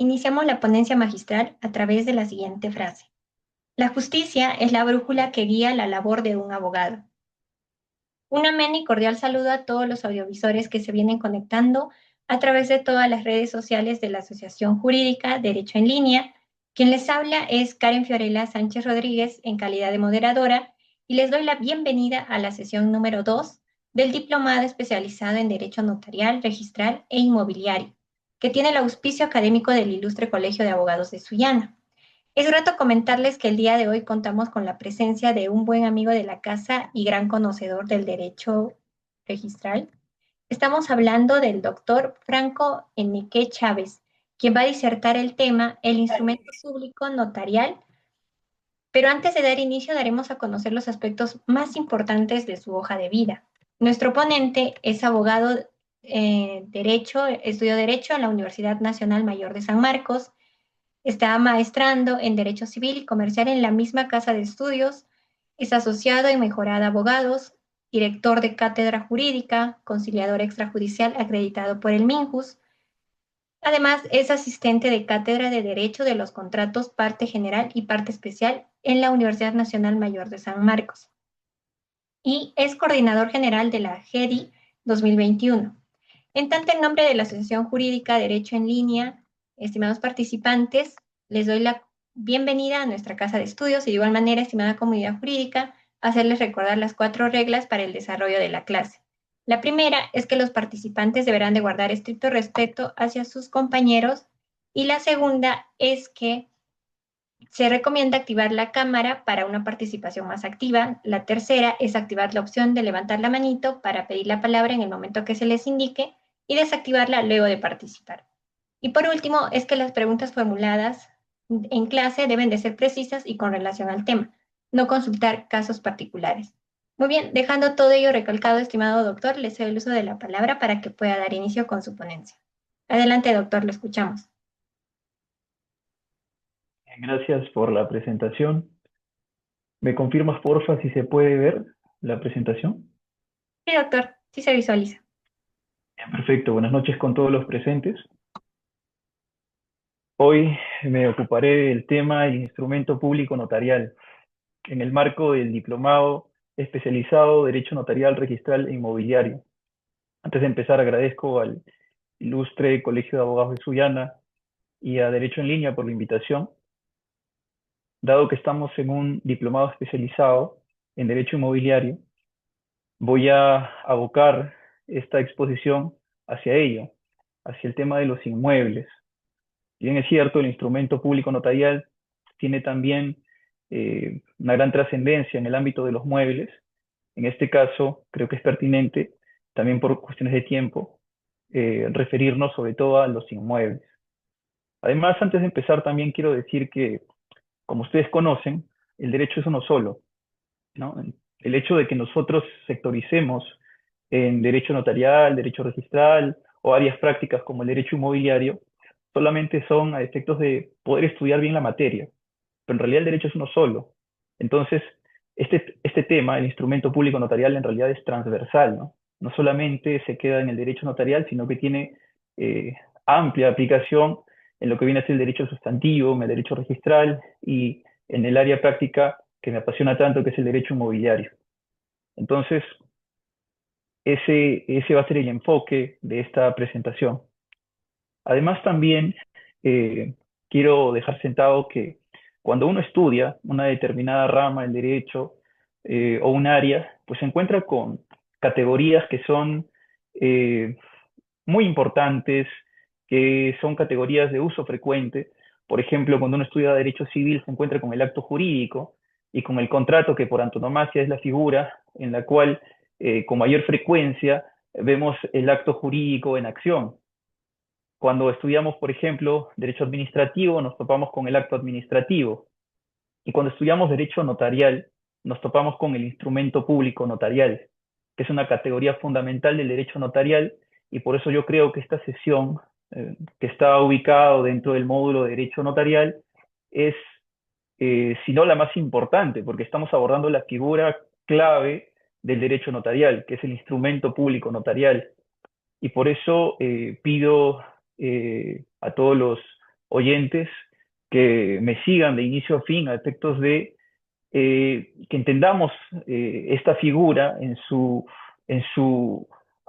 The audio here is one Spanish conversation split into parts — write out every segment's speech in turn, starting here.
iniciamos la ponencia magistral a través de la siguiente frase. La justicia es la brújula que guía la labor de un abogado. Un amén y cordial saludo a todos los audiovisores que se vienen conectando a través de todas las redes sociales de la Asociación Jurídica Derecho en Línea. Quien les habla es Karen Fiorella Sánchez Rodríguez en calidad de moderadora y les doy la bienvenida a la sesión número 2 del Diplomado Especializado en Derecho Notarial, Registral e Inmobiliario, que tiene el auspicio académico del Ilustre Colegio de Abogados de Sullana. Es grato comentarles que el día de hoy contamos con la presencia de un buen amigo de la casa y gran conocedor del derecho registral. Estamos hablando del doctor Franco Enrique Chávez, quien va a disertar el tema El instrumento público notarial, pero antes de dar inicio daremos a conocer los aspectos más importantes de su hoja de vida. Nuestro ponente es abogado Derecho, estudió Derecho en la Universidad Nacional Mayor de San Marcos. Está maestrando en Derecho Civil y Comercial en la misma casa de estudios. Es asociado en Mejorada Abogados, director de cátedra jurídica, conciliador extrajudicial acreditado por el MINJUS. Además, es asistente de cátedra de Derecho de los Contratos, parte general y parte especial en la Universidad Nacional Mayor de San Marcos. Y es coordinador general de la GEDI 2021. En tanto, en nombre de la Asociación Jurídica Derecho en Línea, estimados participantes, les doy la bienvenida a nuestra casa de estudios y de igual manera, estimada comunidad jurídica, hacerles recordar las 4 reglas para el desarrollo de la clase. La primera es que los participantes deberán de guardar estricto respeto hacia sus compañeros y la segunda es que se recomienda activar la cámara para una participación más activa. La tercera es activar la opción de levantar la manito para pedir la palabra en el momento que se les indique y desactivarla luego de participar. Y por último, es que las preguntas formuladas en clase deben de ser precisas y con relación al tema, no consultar casos particulares. Muy bien, dejando todo ello recalcado, estimado doctor, le cedo el uso de la palabra para que pueda dar inicio con su ponencia. Adelante, doctor, lo escuchamos. Gracias por la presentación. ¿Me confirmas, porfa, si se puede ver la presentación? Sí, doctor, sí se visualiza. Bien, perfecto. Buenas noches con todos los presentes. Hoy me ocuparé del tema del instrumento público notarial en el marco del diplomado especializado Derecho Notarial, Registral e Inmobiliario. Antes de empezar, agradezco al Ilustre Colegio de Abogados de Sullana y a Derecho en Línea por la invitación. Dado que estamos en un diplomado especializado en Derecho Inmobiliario, voy a abocar esta exposición hacia ello, hacia el tema de los inmuebles. Si bien es cierto, el instrumento público notarial tiene también una gran trascendencia en el ámbito de los muebles. En este caso, creo que es pertinente, también por cuestiones de tiempo, referirnos sobre todo a los inmuebles. Además, antes de empezar, también quiero decir que, como ustedes conocen, el derecho es uno solo, ¿no? El hecho de que nosotros sectoricemos en derecho notarial, derecho registral o áreas prácticas como el derecho inmobiliario, solamente son a efectos de poder estudiar bien la materia, pero en realidad el derecho es uno solo. Entonces, este tema, el instrumento público notarial, en realidad es transversal, ¿no? No solamente se queda en el derecho notarial, sino que tiene eh, amplia aplicación en lo que viene a ser el derecho sustantivo, en el derecho registral y en el área práctica que me apasiona tanto, que es el derecho inmobiliario. Entonces, ese va a ser el enfoque de esta presentación. Además, también eh, quiero dejar sentado que cuando uno estudia una determinada rama del derecho o un área, pues se encuentra con categorías que son eh, muy importantes, que son categorías de uso frecuente. Por ejemplo, cuando uno estudia derecho civil se encuentra con el acto jurídico y con el contrato, que por antonomasia es la figura en la cual con mayor frecuencia vemos el acto jurídico en acción. Cuando estudiamos, por ejemplo, derecho administrativo, nos topamos con el acto administrativo. Y cuando estudiamos derecho notarial, nos topamos con el instrumento público notarial, que es una categoría fundamental del derecho notarial, y por eso yo creo que esta sesión, que está ubicado dentro del módulo de derecho notarial, es, si no la más importante, porque estamos abordando la figura clave del derecho notarial, que es el instrumento público notarial. Y por eso pido a todos los oyentes que me sigan de inicio a fin a efectos de que entendamos esta figura en su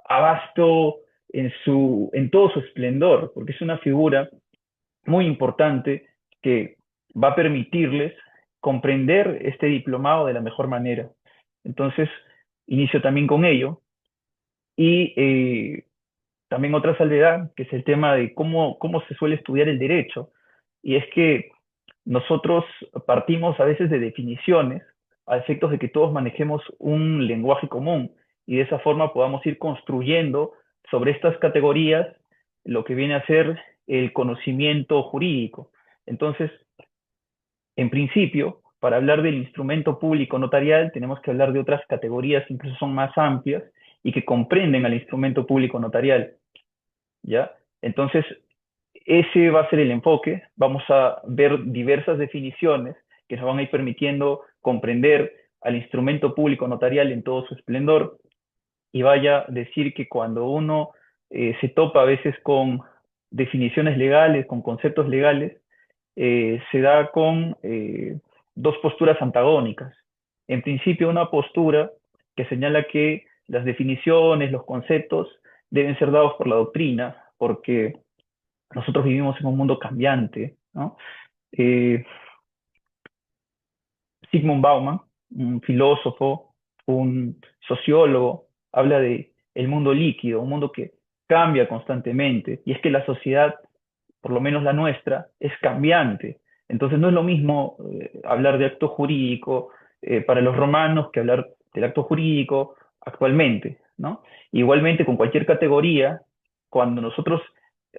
abasto, en todo su esplendor, porque es una figura muy importante que va a permitirles comprender este diplomado de la mejor manera. Entonces, inicio también con ello. Y también otra salvedad, que es el tema de cómo se suele estudiar el derecho. Y es que nosotros partimos a veces de definiciones a efectos de que todos manejemos un lenguaje común y de esa forma podamos ir construyendo sobre estas categorías lo que viene a ser el conocimiento jurídico. Entonces, en principio, para hablar del instrumento público notarial, tenemos que hablar de otras categorías que incluso son más amplias y que comprenden al instrumento público notarial, ¿ya? Entonces, ese va a ser el enfoque. Vamos a ver diversas definiciones que nos van a ir permitiendo comprender al instrumento público notarial en todo su esplendor. Y vaya a decir que cuando uno se topa a veces con definiciones legales, con conceptos legales, se da con dos posturas antagónicas. En principio, una postura que señala que las definiciones, los conceptos deben ser dados por la doctrina, porque nosotros vivimos en un mundo cambiante, ¿no? Eh, Zygmunt Bauman, un filósofo, un sociólogo, habla de el mundo líquido, un mundo que cambia constantemente, y es que la sociedad, por lo menos la nuestra, es cambiante. Entonces no es lo mismo hablar de acto jurídico para los romanos que hablar del acto jurídico actualmente, ¿no? Igualmente con cualquier categoría, cuando nosotros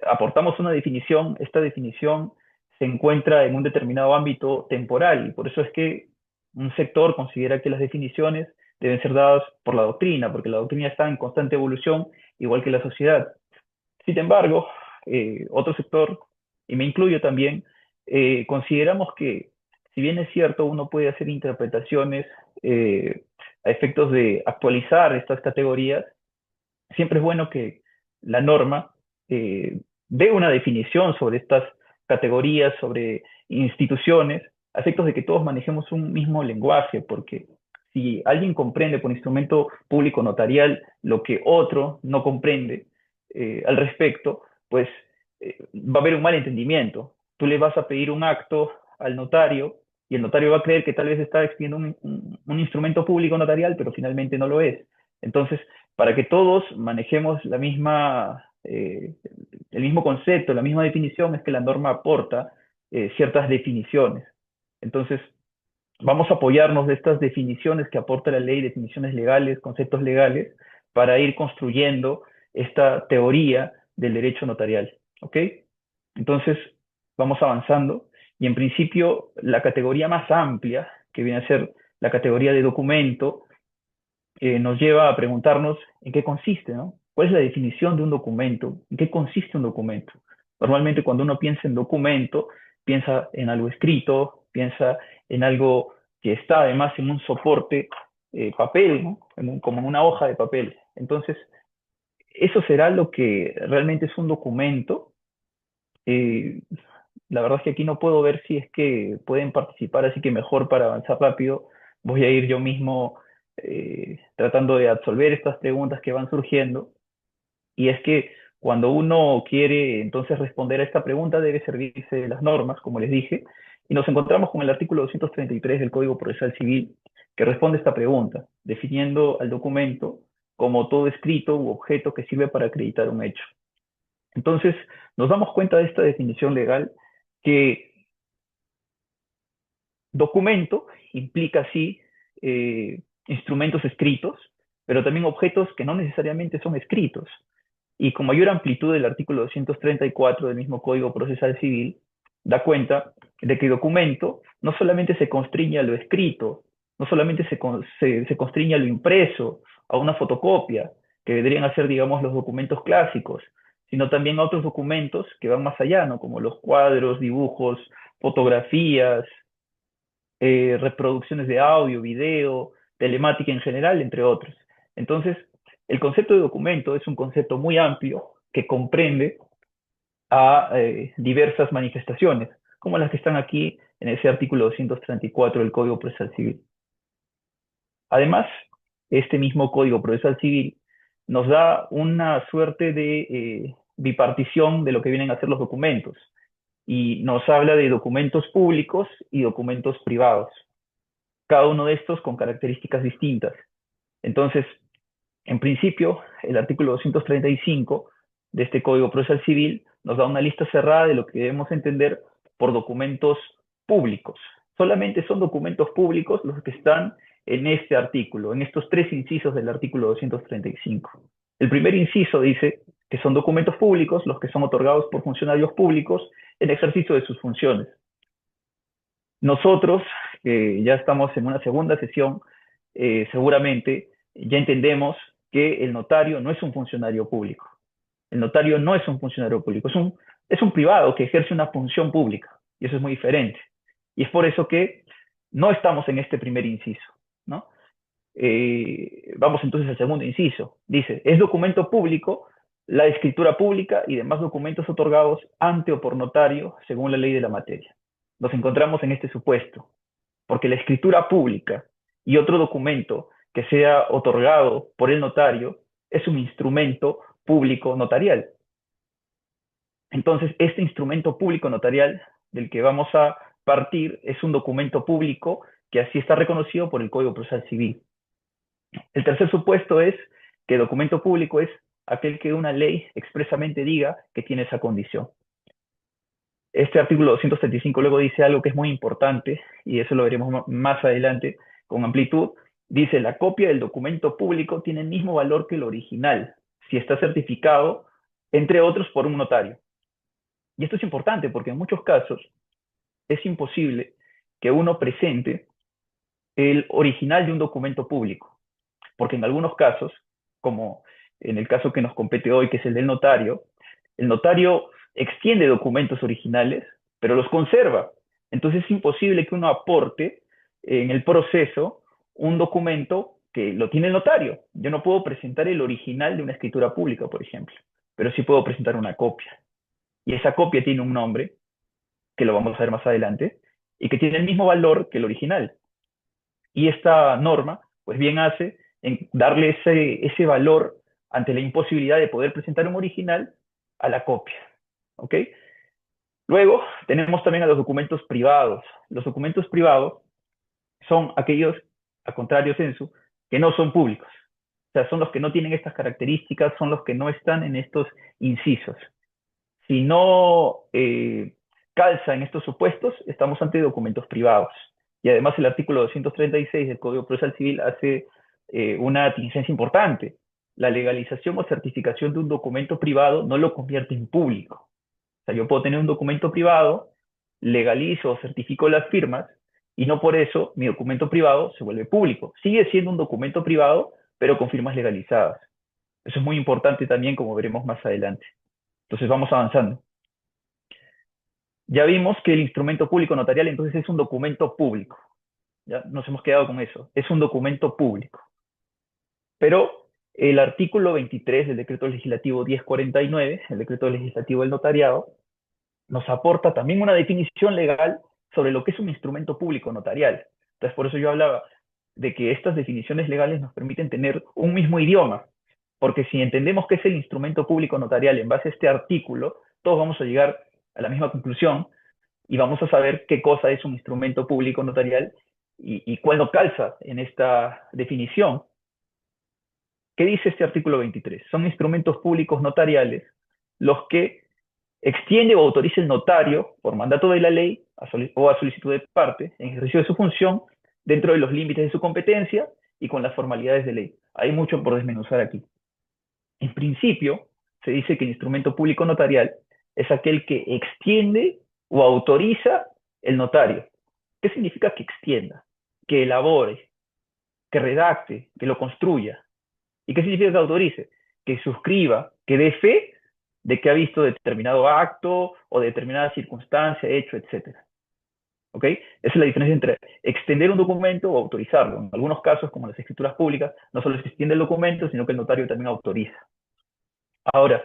aportamos una definición, esta definición se encuentra en un determinado ámbito temporal y por eso es que un sector considera que las definiciones deben ser dadas por la doctrina, porque la doctrina está en constante evolución, igual que la sociedad. Sin embargo, otro sector, y me incluyo también, consideramos que, si bien es cierto, uno puede hacer interpretaciones a efectos de actualizar estas categorías, siempre es bueno que la norma dé una definición sobre estas categorías, sobre instituciones, a efectos de que todos manejemos un mismo lenguaje, porque si alguien comprende por instrumento público notarial lo que otro no comprende al respecto, pues va a haber un mal entendimiento. Tú le vas a pedir un acto al notario y el notario va a creer que tal vez está expidiendo un instrumento público notarial, pero finalmente no lo es. Entonces, para que todos manejemos el mismo concepto, la misma definición, es que la norma aporta ciertas definiciones. Entonces, vamos a apoyarnos de estas definiciones que aporta la ley, definiciones legales, conceptos legales, para ir construyendo esta teoría del derecho notarial. ¿Ok? Entonces, vamos avanzando y en principio la categoría más amplia, que viene a ser la categoría de documento, nos lleva a preguntarnos en qué consiste, ¿no? ¿Cuál es la definición de un documento? ¿En qué consiste un documento? Normalmente cuando uno piensa en documento, piensa en algo escrito, piensa en algo que está además en un soporte papel, ¿no? Como en una hoja de papel. Entonces, eso será lo que realmente es un documento. Eh, la verdad es que aquí no puedo ver si es que pueden participar, así que mejor para avanzar rápido voy a ir yo mismo tratando de absolver estas preguntas que van surgiendo. Y es que cuando uno quiere entonces responder a esta pregunta debe servirse de las normas, como les dije, y nos encontramos con el artículo 233 del Código Procesal Civil que responde a esta pregunta, definiendo al documento como todo escrito u objeto que sirve para acreditar un hecho. Entonces, nos damos cuenta de esta definición legal que documento implica así instrumentos escritos, pero también objetos que no necesariamente son escritos. Y con mayor amplitud del artículo 234 del mismo Código Procesal Civil, da cuenta de que documento no solamente se constriñe a lo escrito, no solamente se constriñe a lo impreso, a una fotocopia, que deberían ser, digamos, los documentos clásicos, sino también a otros documentos que van más allá, ¿no? Como los cuadros, dibujos, fotografías, reproducciones de audio, video, telemática en general, entre otros. Entonces, el concepto de documento es un concepto muy amplio que comprende a diversas manifestaciones, como las que están aquí en ese artículo 234 del Código Procesal Civil. Además, este mismo Código Procesal Civil nos da una suerte de bipartición de lo que vienen a ser los documentos y nos habla de documentos públicos y documentos privados, cada uno de estos con características distintas. Entonces, en principio, el artículo 235 de este Código Procesal Civil nos da una lista cerrada de lo que debemos entender por documentos públicos. Solamente son documentos públicos los que están en este artículo, en estos tres incisos del artículo 235. El primer inciso dice que son documentos públicos los que son otorgados por funcionarios públicos en ejercicio de sus funciones. Nosotros, ya estamos en una segunda sesión, seguramente ya entendemos que el notario no es un funcionario público. El notario no es un funcionario público, es un privado que ejerce una función pública, y eso es muy diferente. Y es por eso que no estamos en este primer inciso, ¿no? Vamos entonces al segundo inciso. Dice, es documento público la escritura pública y demás documentos otorgados ante o por notario según la ley de la materia. Nos encontramos en este supuesto, porque la escritura pública y otro documento que sea otorgado por el notario es un instrumento público notarial. Entonces, este instrumento público notarial del que vamos a partir es un documento público que así está reconocido por el Código Procesal Civil. El tercer supuesto es que documento público es aquel que una ley expresamente diga que tiene esa condición. Este artículo 235 luego dice algo que es muy importante, y eso lo veremos más adelante con amplitud. Dice, la copia del documento público tiene el mismo valor que el original, si está certificado, entre otros, por un notario. Y esto es importante porque en muchos casos es imposible que uno presente el original de un documento público, porque en algunos casos, como en el caso que nos compete hoy, que es el notario extiende documentos originales, pero los conserva. Entonces es imposible que uno aporte en el proceso un documento que lo tiene el notario. Yo no puedo presentar el original de una escritura pública, por ejemplo, pero sí puedo presentar una copia. Y esa copia tiene un nombre, que lo vamos a ver más adelante, y que tiene el mismo valor que el original. Y esta norma, pues bien hace en darle ese valor ante la imposibilidad de poder presentar un original a la copia. ¿Ok? Luego tenemos también a los documentos privados. Los documentos privados son aquellos, a contrario censo, que no son públicos. O sea, son los que no tienen estas características, son los que no están en estos incisos. Si no calza en estos supuestos, estamos ante documentos privados. Y además el artículo 236 del Código Procesal Civil hace una tingencia importante. La legalización o certificación de un documento privado no lo convierte en público. O sea, yo puedo tener un documento privado, legalizo o certifico las firmas, y no por eso mi documento privado se vuelve público. Sigue siendo un documento privado, pero con firmas legalizadas. Eso es muy importante también, como veremos más adelante. Entonces vamos avanzando. Ya vimos que el instrumento público notarial entonces es un documento público. Ya nos hemos quedado con eso. Es un documento público. Pero el artículo 23 del decreto legislativo 1049, el decreto legislativo del notariado, nos aporta también una definición legal sobre lo que es un instrumento público notarial. Entonces, por eso yo hablaba de que estas definiciones legales nos permiten tener un mismo idioma, porque si entendemos qué es el instrumento público notarial en base a este artículo, todos vamos a llegar a la misma conclusión y vamos a saber qué cosa es un instrumento público notarial y cuál no calza en esta definición. ¿Qué dice este artículo 23? Son instrumentos públicos notariales los que extiende o autoriza el notario, por mandato de la ley o a solicitud de parte, en ejercicio de su función, dentro de los límites de su competencia y con las formalidades de ley. Hay mucho por desmenuzar aquí. En principio, se dice que el instrumento público notarial es aquel que extiende o autoriza el notario. ¿Qué significa que extienda? Que elabore, que redacte, que lo construya. ¿Y qué significa que autorice? Que suscriba, que dé fe de que ha visto determinado acto o determinada circunstancia, hecho, etc. ¿Ok? Esa es la diferencia entre extender un documento o autorizarlo. En algunos casos, como las escrituras públicas, no solo se extiende el documento, sino que el notario también autoriza. Ahora,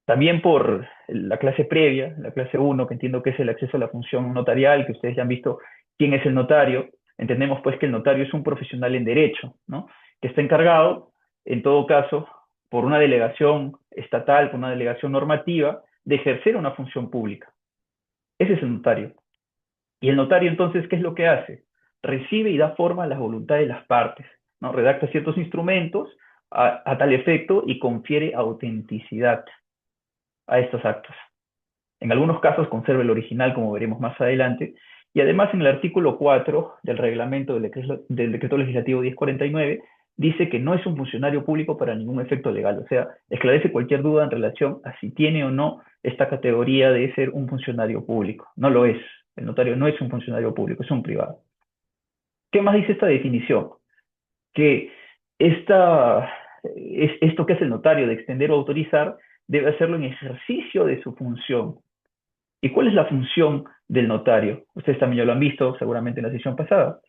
También por la clase previa, la clase uno, que entiendo que es el acceso a la función notarial, que ustedes ya han visto quién es el notario, entendemos pues que el notario es un profesional en derecho, ¿no? Que está encargado, en todo caso, por una delegación estatal, por una delegación normativa, de ejercer una función pública. Ese es el notario. Y el notario entonces, ¿qué es lo que hace? Recibe y da forma a las voluntades de las partes, ¿no? Redacta ciertos instrumentos a tal efecto y confiere autenticidad a estos actos. En algunos casos conserva el original, como veremos más adelante, y además en el artículo 4 del reglamento del decreto legislativo 1049 dice que no es un funcionario público para ningún efecto legal, o sea, esclarece cualquier duda en relación a si tiene o no esta categoría de ser un funcionario público. No lo es. El notario no es un funcionario público, es un privado. ¿Qué más dice esta definición? Que esto que hace el notario de extender o autorizar debe hacerlo en ejercicio de su función. ¿Y cuál es la función del notario? Ustedes también ya lo han visto seguramente en la sesión pasada.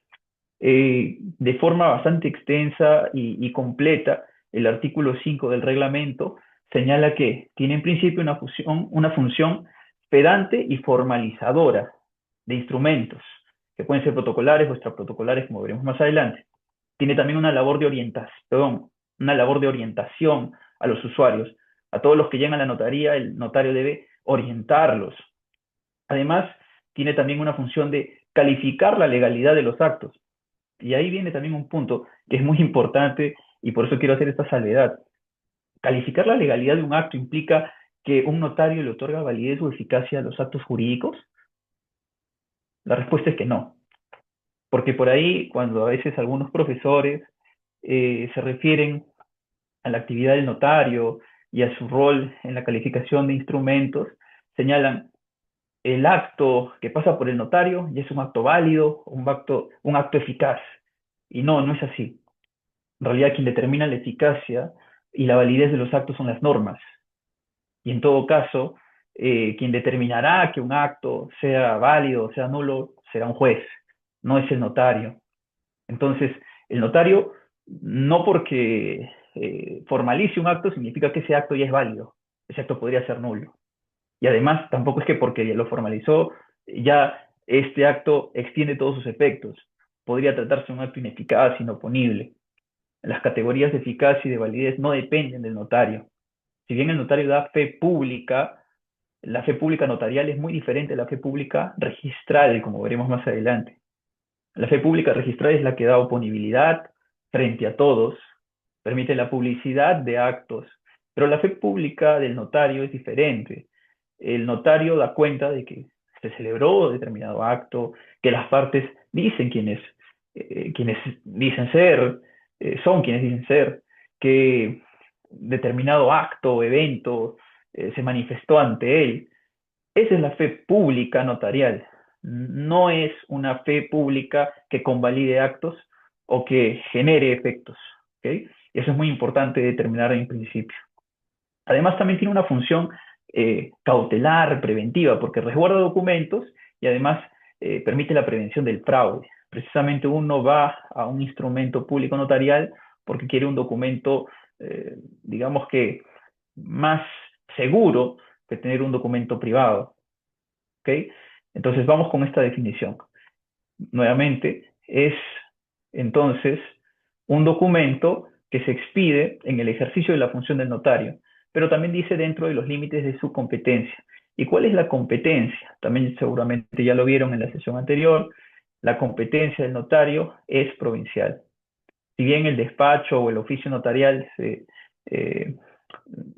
De forma bastante extensa y completa, el artículo 5 del reglamento señala que tiene en principio una función pedante y formalizadora de instrumentos, que pueden ser protocolares o extraprotocolares, como veremos más adelante. Tiene también una labor de orientación a los usuarios. A todos los que llegan a la notaría, el notario debe orientarlos. Además, tiene también una función de calificar la legalidad de los actos. Y ahí viene también un punto que es muy importante y por eso quiero hacer esta salvedad. Calificar la legalidad de un acto implica que un notario le otorga validez o eficacia a los actos jurídicos. La respuesta es que no. Porque por ahí, cuando a veces algunos profesores se refieren a la actividad del notario y a su rol en la calificación de instrumentos, señalan el acto que pasa por el notario ya es un acto válido, un acto eficaz. Y no, no es así. En realidad, quien determina la eficacia y la validez de los actos son las normas. Y en todo caso, quien determinará que un acto sea válido o sea nulo será un juez, no es el notario. Entonces, el notario, no porque formalice un acto, significa que ese acto ya es válido. Ese acto podría ser nulo. Y además, tampoco es que porque lo formalizó, ya este acto extiende todos sus efectos. Podría tratarse de un acto ineficaz, inoponible. Las categorías de eficacia y de validez no dependen del notario. Si bien el notario da fe pública, la fe pública notarial es muy diferente a la fe pública registral, como veremos más adelante. La fe pública registral es la que da oponibilidad frente a todos, permite la publicidad de actos, pero la fe pública del notario es diferente. El notario da cuenta de que se celebró determinado acto, que las partes dicen quienes dicen ser, son quienes dicen ser, que determinado acto o evento se manifestó ante él. Esa es la fe pública notarial. No es una fe pública que convalide actos o que genere efectos. ¿Okay? Eso es muy importante determinar en principio. Además, también tiene una función cautelar, preventiva, porque resguarda documentos y además permite la prevención del fraude. Precisamente uno va a un instrumento público notarial porque quiere un documento, digamos que más seguro que tener un documento privado. ¿Okay? Entonces vamos con esta definición. Nuevamente, es entonces un documento que se expide en el ejercicio de la función del notario, pero también dice dentro de los límites de su competencia. ¿Y cuál es la competencia? También seguramente ya lo vieron en la sesión anterior. La competencia del notario es provincial. Si bien el despacho o el oficio notarial se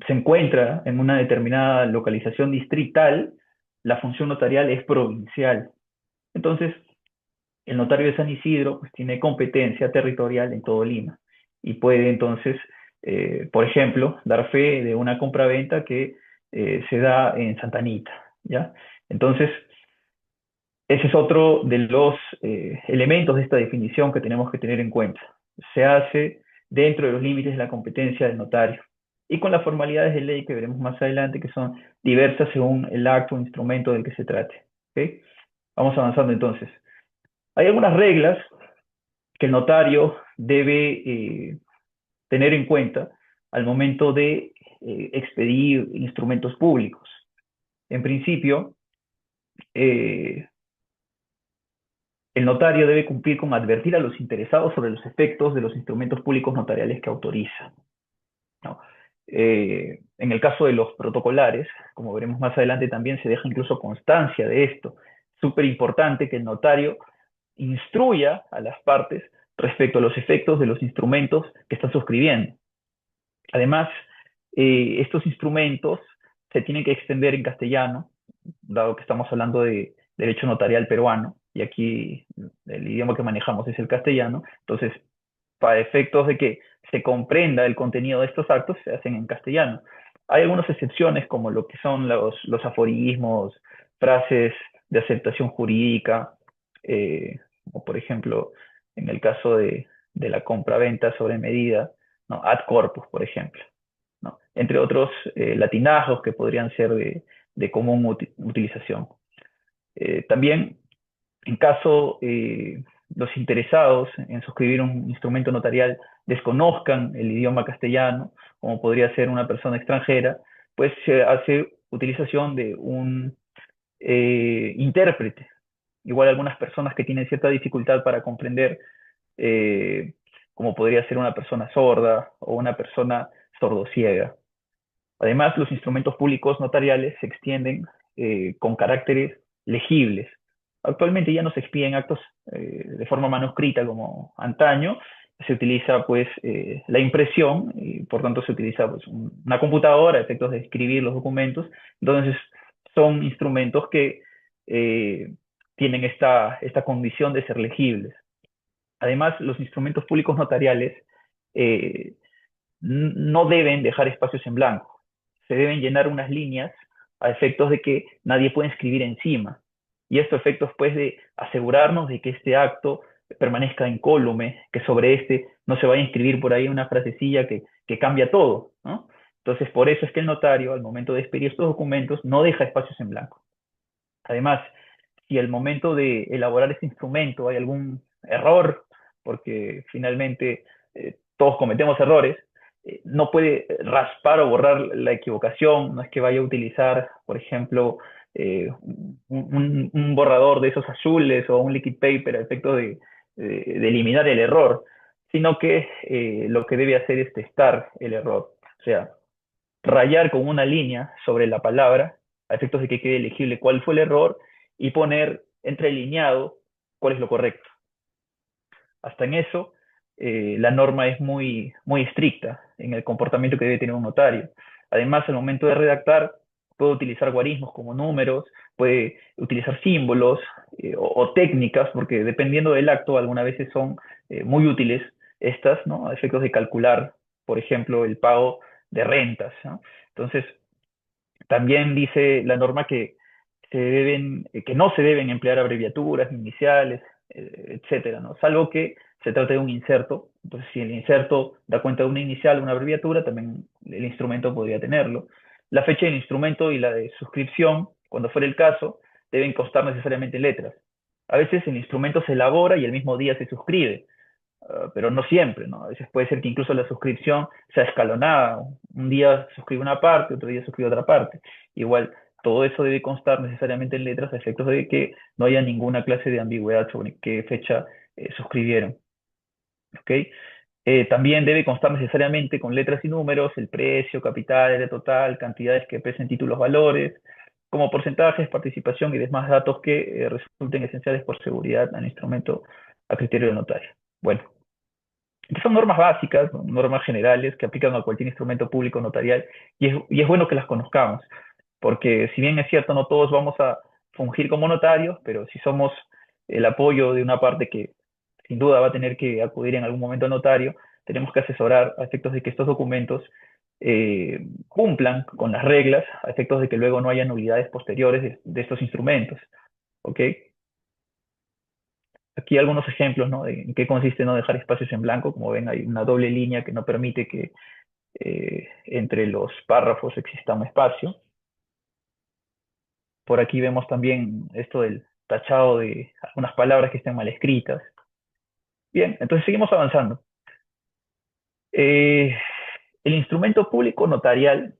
encuentra en una determinada localización distrital, la función notarial es provincial. Entonces, el notario de San Isidro pues, tiene competencia territorial en todo Lima y puede entonces, por ejemplo, dar fe de una compraventa que se da en Santa Anita, ¿ya? Entonces, ese es otro de los elementos de esta definición que tenemos que tener en cuenta. Se hace dentro de los límites de la competencia del notario y con las formalidades de ley que veremos más adelante, que son diversas según el acto o instrumento del que se trate. ¿Okay? Vamos avanzando entonces. Hay algunas reglas que el notario debe tener en cuenta al momento de expedir instrumentos públicos. En principio, eh, el notario debe cumplir con advertir a los interesados sobre los efectos de los instrumentos públicos notariales que autoriza, ¿no? En el caso de los protocolares, como veremos más adelante, también se deja incluso constancia de esto. Súper importante que el notario instruya a las partes respecto a los efectos de los instrumentos que están suscribiendo. Además, estos instrumentos se tienen que extender en castellano, dado que estamos hablando de derecho notarial peruano, y aquí el idioma que manejamos es el castellano. Entonces, para efectos de que se comprenda el contenido de estos actos, se hacen en castellano. Hay algunas excepciones, como lo que son los aforismos, frases de aceptación jurídica, como por ejemplo, en el caso de la compra-venta sobre medida, ¿no? Ad corpus, por ejemplo, ¿no? Entre otros latinajos que podrían ser de común utilización. También, en caso los interesados en suscribir un instrumento notarial desconozcan el idioma castellano, como podría ser una persona extranjera, pues se hace utilización de un intérprete. Igual algunas personas que tienen cierta dificultad para comprender, eh, como podría ser una persona sorda o una persona sordociega. Además, los instrumentos públicos notariales se extienden con caracteres legibles. Actualmente ya no se expiden actos de forma manuscrita como antaño, se utiliza pues la impresión y por tanto se utiliza pues, una computadora a efectos de escribir los documentos. Entonces son instrumentos que eh, tienen esta condición de ser legibles. Además, los instrumentos públicos notariales eh, no deben dejar espacios en blanco. Se deben llenar unas líneas a efectos de que nadie puede escribir encima. Y esto a efectos pues de asegurarnos de que este acto permanezca incólume, que sobre este no se vaya a inscribir por ahí una frasecilla que cambia todo, ¿no? Entonces, por eso es que el notario, al momento de expedir estos documentos, no deja espacios en blanco. Además, si al momento de elaborar este instrumento hay algún error, porque finalmente todos cometemos errores, no puede raspar o borrar la equivocación, no es que vaya a utilizar, por ejemplo, un borrador de esos azules o un liquid paper a efecto de eliminar el error, sino que lo que debe hacer es testar el error. O sea, rayar con una línea sobre la palabra a efectos de que quede legible cuál fue el error y poner entrelineado cuál es lo correcto. Hasta en eso, la norma es muy estricta en el comportamiento que debe tener un notario. Además, al momento de redactar, puede utilizar guarismos como números, puede utilizar símbolos o técnicas, porque dependiendo del acto, algunas veces son muy útiles estas, ¿no? A efectos de calcular, por ejemplo, el pago de rentas, ¿no? Entonces, también dice la norma que no se deben emplear abreviaturas, iniciales, etcétera, ¿no? Salvo que se trate de un inserto. Entonces, si el inserto da cuenta de una inicial o una abreviatura, también el instrumento podría tenerlo. La fecha del instrumento y la de suscripción, cuando fuera el caso, deben constar necesariamente en letras. A veces el instrumento se elabora y el mismo día se suscribe, pero no siempre, ¿no? A veces puede ser que incluso la suscripción sea escalonada. Un día suscribe una parte, otro día suscribe otra parte. Igual, todo eso debe constar necesariamente en letras a efectos de que no haya ninguna clase de ambigüedad sobre qué fecha suscribieron. ¿Ok? También debe constar necesariamente con letras y números el precio, capital, área total, cantidades que pesen títulos, valores, como porcentajes, participación y demás datos que resulten esenciales por seguridad al instrumento a criterio del notario. Bueno, estas son normas básicas, normas generales que aplican a cualquier instrumento público notarial y es bueno que las conozcamos, porque si bien es cierto, no todos vamos a fungir como notarios, pero si somos el apoyo de una parte que sin duda va a tener que acudir en algún momento al notario, tenemos que asesorar a efectos de que estos documentos cumplan con las reglas, a efectos de que luego no haya nulidades posteriores de estos instrumentos. ¿Ok? Aquí algunos ejemplos, ¿no? De en qué consiste no dejar espacios en blanco. Como ven, hay una doble línea que no permite que entre los párrafos exista un espacio. Por aquí vemos también esto del tachado de algunas palabras que estén mal escritas. Bien, entonces seguimos avanzando. Eh, El instrumento público notarial,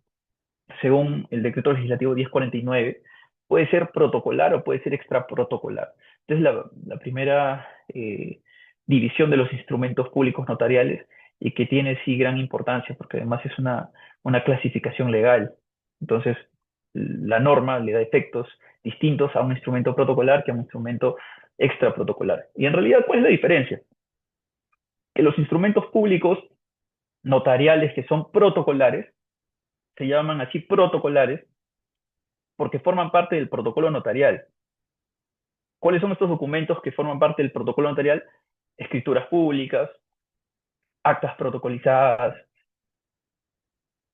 según el decreto legislativo 1049, puede ser protocolar o puede ser extraprotocolar. Entonces, la primera división de los instrumentos públicos notariales y que tiene sí gran importancia porque además es una clasificación legal. Entonces, la norma le da efectos distintos a un instrumento protocolar que a un instrumento extraprotocolar. Y en realidad, ¿cuál es la diferencia? Que los instrumentos públicos notariales que son protocolares, se llaman así protocolares, porque forman parte del protocolo notarial. ¿Cuáles son estos documentos que forman parte del protocolo notarial? Escrituras públicas, actas protocolizadas.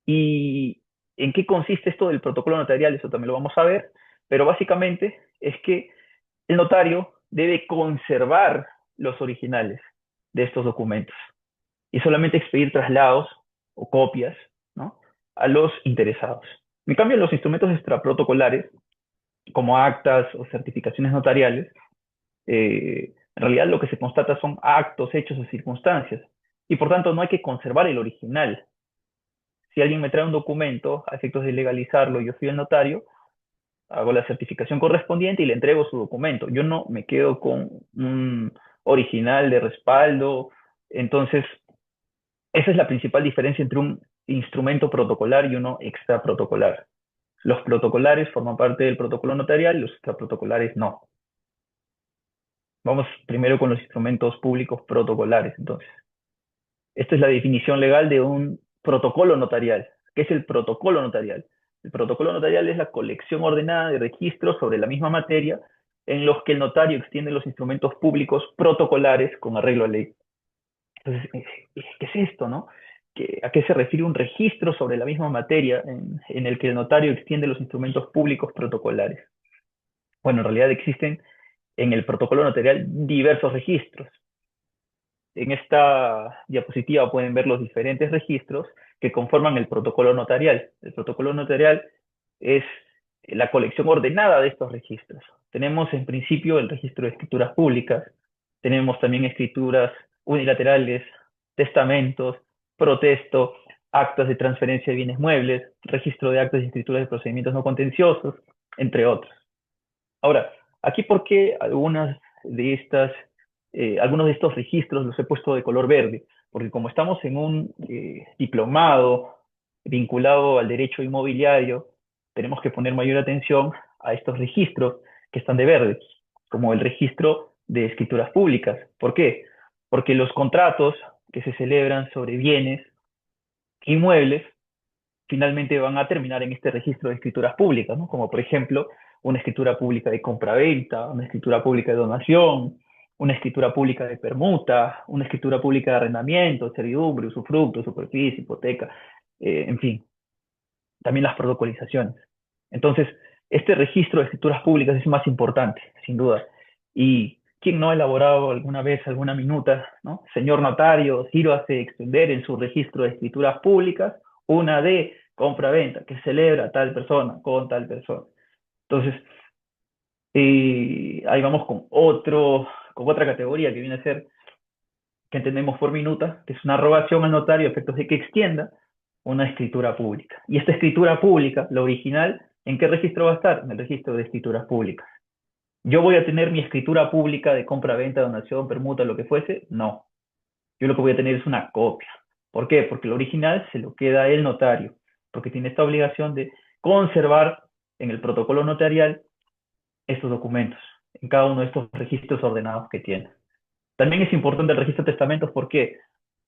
¿Y en qué consiste esto del protocolo notarial? Eso también lo vamos a ver, pero básicamente es que el notario debe conservar los originales de estos documentos y solamente expedir traslados o copias, ¿no?, a los interesados. En cambio, los instrumentos extraprotocolares, como actas o certificaciones notariales, en realidad lo que se constata son actos, hechos o circunstancias, y por tanto no hay que conservar el original. Si alguien me trae un documento a efectos de legalizarlo, yo soy el notario, hago la certificación correspondiente y le entrego su documento. Yo no me quedo con un original de respaldo. Entonces, esa es la principal diferencia entre un instrumento protocolar y uno extraprotocolar. Los protocolares forman parte del protocolo notarial, los extraprotocolares no. Vamos primero con los instrumentos públicos protocolares, entonces. Esta es la definición legal de un protocolo notarial. ¿Qué es el protocolo notarial? El protocolo notarial es la colección ordenada de registros sobre la misma materia en los que el notario extiende los instrumentos públicos protocolares con arreglo a ley. Entonces, ¿qué es esto, no? ¿A qué se refiere un registro sobre la misma materia en el que el notario extiende los instrumentos públicos protocolares? Bueno, en realidad existen en el protocolo notarial diversos registros. En esta diapositiva pueden ver los diferentes registros que conforman el protocolo notarial. El protocolo notarial es la colección ordenada de estos registros. Tenemos en principio el registro de escrituras públicas, tenemos también escrituras unilaterales, testamentos, protesto, actas de transferencia de bienes muebles, registro de actas y escrituras de procedimientos no contenciosos, entre otros. Ahora, aquí, ¿por qué algunos de estos registros los he puesto de color verde? Porque como estamos en un diplomado vinculado al derecho inmobiliario, tenemos que poner mayor atención a estos registros que están de verde, como el registro de escrituras públicas. ¿Por qué? Porque los contratos que se celebran sobre bienes inmuebles finalmente van a terminar en este registro de escrituras públicas, ¿no? Como por ejemplo una escritura pública de compra-venta, una escritura pública de donación, una escritura pública de permuta, una escritura pública de arrendamiento, servidumbre, usufructo, superficie, hipoteca, en fin, también las protocolizaciones. Entonces, este registro de escrituras públicas es más importante, sin duda. ¿Y quién no ha elaborado alguna vez alguna minuta, ¿no? Señor notario, sírvase extender en su registro de escrituras públicas una de compra-venta que celebra tal persona con tal persona. Entonces, ahí vamos con otra categoría que viene a ser, que entendemos por minuta, que es una rogación al notario a efectos de que extienda una escritura pública. Y esta escritura pública, la original, ¿en qué registro va a estar? En el registro de escrituras públicas. ¿Yo voy a tener mi escritura pública de compra-venta, donación, permuta, lo que fuese? No. Yo lo que voy a tener es una copia. ¿Por qué? Porque el original se lo queda el notario, porque tiene esta obligación de conservar en el protocolo notarial estos documentos, en cada uno de estos registros ordenados que tiene. También es importante el registro de testamentos, ¿por qué?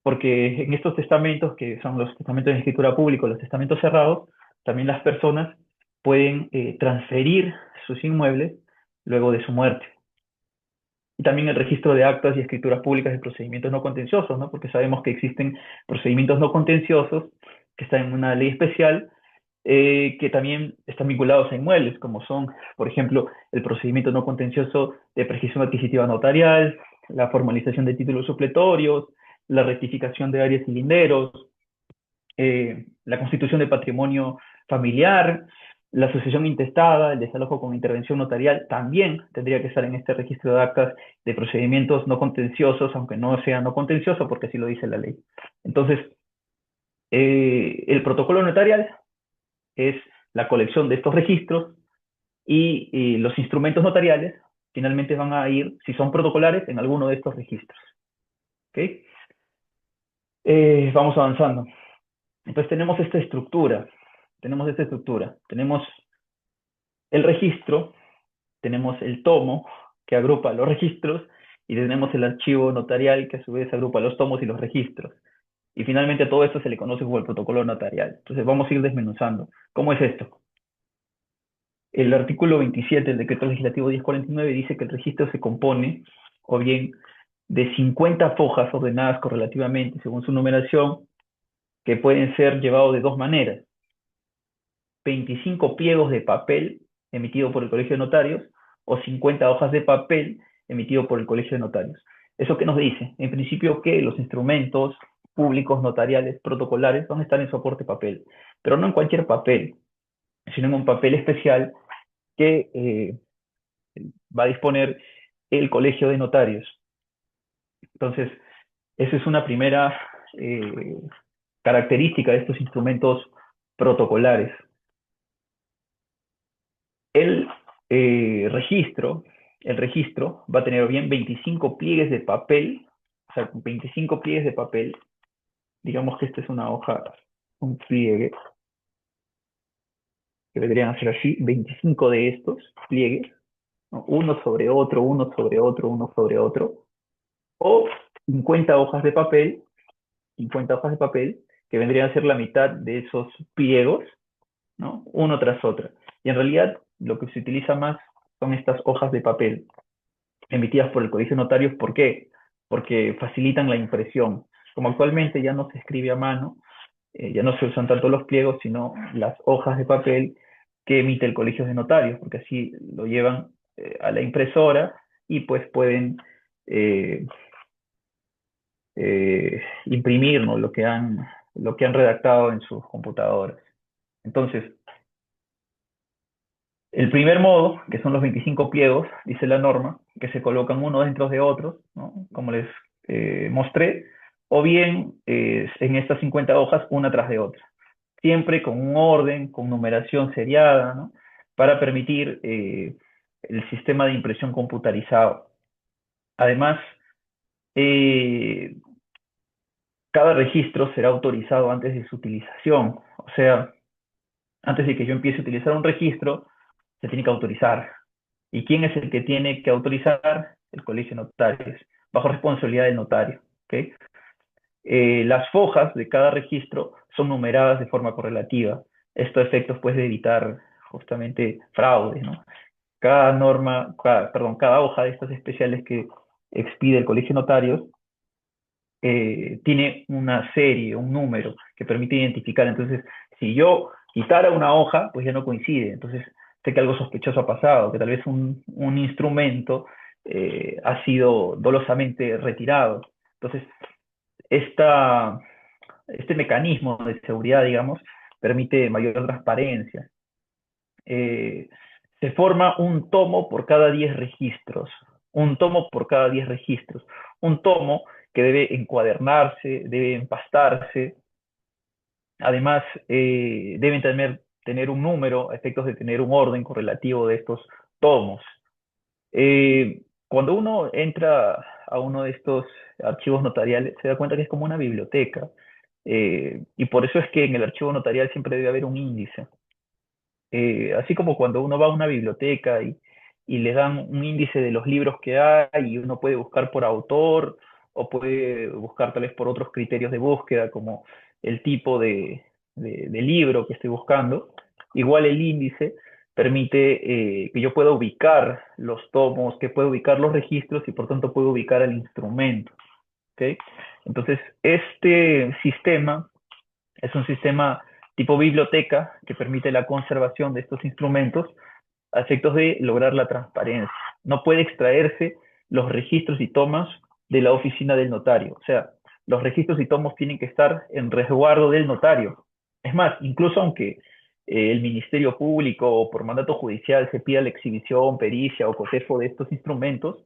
Porque en estos testamentos, que son los testamentos de escritura pública, los testamentos cerrados, también las personas pueden transferir sus inmuebles luego de su muerte. Y también el registro de actas y escrituras públicas de procedimientos no contenciosos, ¿no? Porque sabemos que existen procedimientos no contenciosos que están en una ley especial que también están vinculados a inmuebles, como son, por ejemplo, el procedimiento no contencioso de prescripción adquisitiva notarial, la formalización de títulos supletorios, la rectificación de áreas y linderos, la constitución de patrimonio familiar, la sucesión intestada, el desalojo con intervención notarial, también tendría que estar en este registro de actas de procedimientos no contenciosos, aunque no sea no contencioso, porque así lo dice la ley. Entonces, El protocolo notarial es la colección de estos registros y los instrumentos notariales finalmente van a ir, si son protocolares, en alguno de estos registros. ¿Ok? Vamos avanzando. Entonces tenemos el registro, tenemos el tomo que agrupa los registros y tenemos el archivo notarial que a su vez agrupa los tomos y los registros. Y finalmente a todo esto se le conoce como el protocolo notarial. Entonces vamos a ir desmenuzando. ¿Cómo es esto? El artículo 27 del decreto legislativo 1049 dice que el registro se compone o bien de 50 fojas ordenadas correlativamente según su numeración, que pueden ser llevados de dos maneras: 25 pliegos de papel emitido por el Colegio de Notarios o 50 hojas de papel emitido por el Colegio de Notarios. ¿Eso qué nos dice? En principio que los instrumentos públicos notariales protocolares van a estar en soporte papel, pero no en cualquier papel, sino en un papel especial que va a disponer el Colegio de Notarios. Entonces, esa es una primera característica de estos instrumentos protocolares. El, registro, el registro va a tener bien 25 pliegues de papel, o sea, 25 pliegues de papel. Digamos que esta es una hoja, un pliegue, que vendrían a ser así, 25 de estos pliegues, ¿no? Uno sobre otro, uno sobre otro, uno sobre otro, o 50 hojas de papel, 50 hojas de papel, que vendrían a ser la mitad de esos pliegos, ¿no? Uno tras otro. Y en realidad lo que se utiliza más son estas hojas de papel emitidas por el Colegio de Notarios. ¿Por qué? Porque facilitan la impresión. Como actualmente ya no se escribe a mano, ya no se usan tanto los pliegos, sino las hojas de papel que emite el Colegio de Notarios, porque así lo llevan a la impresora y pues pueden eh, imprimir, ¿no? Lo que han redactado en sus computadoras. Entonces, el primer modo, que son los 25 pliegos, dice la norma, que se colocan uno dentro de otros, ¿no? Como les mostré, o bien en estas 50 hojas, una tras de otra, siempre con un orden, con numeración seriada, ¿no? Para permitir el sistema de impresión computarizado. Además, eh, cada registro será autorizado antes de su utilización. O sea, antes de que yo empiece a utilizar un registro, se tiene que autorizar. ¿Y quién es el que tiene que autorizar? El Colegio de Notarios, bajo responsabilidad del notario. ¿Okay? Las fojas de cada registro son numeradas de forma correlativa. Esto a efectos pues, de evitar justamente fraudes, ¿no? Cada norma, cada hoja de estas especiales que expide el Colegio de Notarios tiene una serie, un número que permite identificar. Entonces, si yo quitara una hoja, pues ya no coincide. Entonces, sé que algo sospechoso ha pasado, que tal vez un instrumento ha sido dolosamente retirado. Entonces, esta, este mecanismo de seguridad, digamos, permite mayor transparencia. Eh, Se forma un tomo por cada 10 registros, un tomo por cada 10 registros, un tomo que debe encuadernarse, debe empastarse. Además, deben tener un número a efectos de tener un orden correlativo de estos tomos. Cuando uno entra a uno de estos archivos notariales, se da cuenta que es como una biblioteca. Y por eso es que en el archivo notarial siempre debe haber un índice. Así como cuando uno va a una biblioteca y le dan un índice de los libros que hay y uno puede buscar por autor o puede buscar tal vez por otros criterios de búsqueda como el tipo de libro que estoy buscando, igual el índice permite que yo pueda ubicar los tomos, que pueda ubicar los registros y por tanto puedo ubicar el instrumento. ¿Okay? Entonces, este sistema es un sistema tipo biblioteca que permite la conservación de estos instrumentos a efectos de lograr la transparencia. No puede extraerse los registros y tomas de la oficina del notario. O sea, los registros y tomos tienen que estar en resguardo del notario. Es más, incluso aunque el Ministerio Público o por mandato judicial se pida la exhibición, pericia o cotejo de estos instrumentos,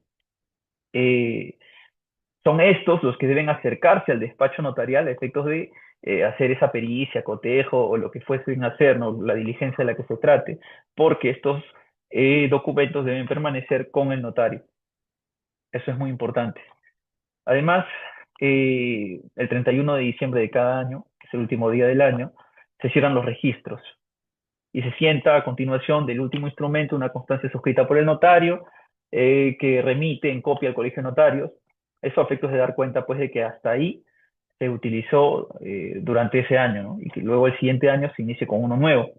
eh, son estos los que deben acercarse al despacho notarial a efectos de hacer esa pericia, cotejo o lo que fuesen a hacer, ¿no? La diligencia de la que se trate, porque estos documentos deben permanecer con el notario. Eso es muy importante. Además, el 31 de diciembre de cada año, que es el último día del año, se cierran los registros y se sienta a continuación del último instrumento una constancia suscrita por el notario que remite en copia al colegio de notarios. Eso a efectos de dar cuenta pues de que hasta ahí se utilizó durante ese año, ¿no? Y que luego el siguiente año se inicie con uno nuevo.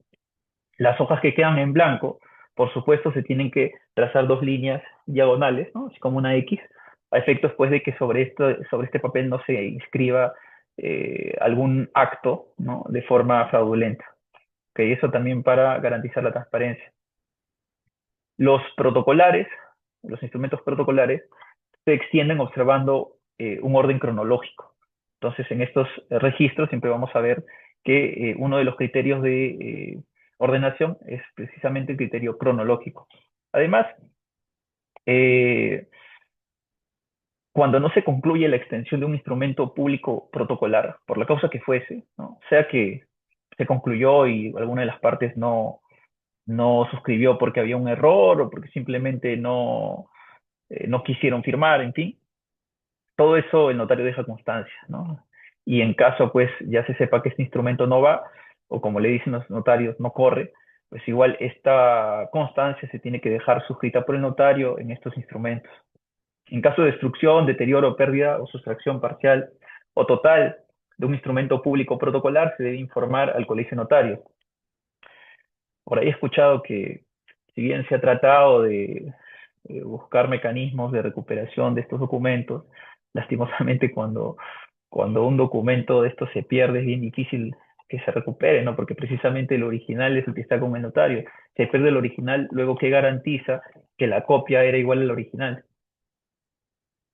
Las hojas que quedan en blanco, por supuesto, se tienen que trazar dos líneas diagonales, ¿no? Así como una X, a efectos pues de que sobre este papel no se inscriba algún acto, ¿no? De forma fraudulenta. Okay, eso también para garantizar la transparencia. Los protocolares, los instrumentos protocolares, se extienden observando un orden cronológico. Entonces, en estos registros siempre vamos a ver que uno de los criterios de ordenación es precisamente el criterio cronológico. Además, cuando no se concluye la extensión de un instrumento público protocolar, por la causa que fuese, ¿no? Sea que se concluyó y alguna de las partes no suscribió porque había un error o porque simplemente no quisieron firmar, en fin, todo eso el notario deja constancia, ¿no? Y en caso, pues, ya se sepa que este instrumento no va, o como le dicen los notarios, no corre, pues igual esta constancia se tiene que dejar suscrita por el notario en estos instrumentos. En caso de destrucción, deterioro, pérdida o sustracción parcial o total de un instrumento público protocolar, se debe informar al colegio notario. Por ahí he escuchado que, si bien se ha tratado de buscar mecanismos de recuperación de estos documentos, lastimosamente cuando un documento de estos se pierde es bien difícil que se recupere, ¿no? Porque precisamente el original es el que está con el notario. Se pierde el original, luego ¿qué garantiza que la copia era igual al original?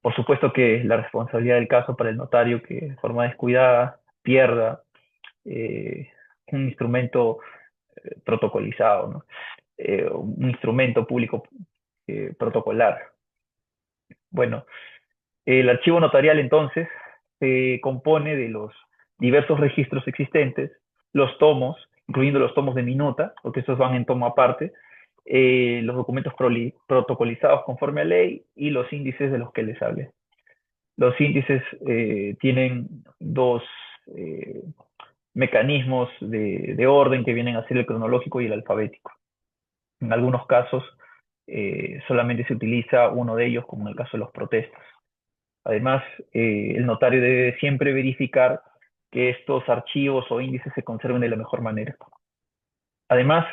Por supuesto que la responsabilidad del caso para el notario que de forma descuidada pierda eh, un instrumento protocolizado, ¿no? Un instrumento público protocolar. Bueno, el archivo notarial entonces se compone de los diversos registros existentes, los tomos, incluyendo los tomos de minuta, porque esos van en tomo aparte, los documentos protocolizados conforme a ley y los índices de los que les hablé. Los índices tienen dos eh, mecanismos de orden que vienen a ser el cronológico y el alfabético. En algunos casos solamente se utiliza uno de ellos, como en el caso de los protestos. Además, el notario debe siempre verificar que estos archivos o índices se conserven de la mejor manera. Además,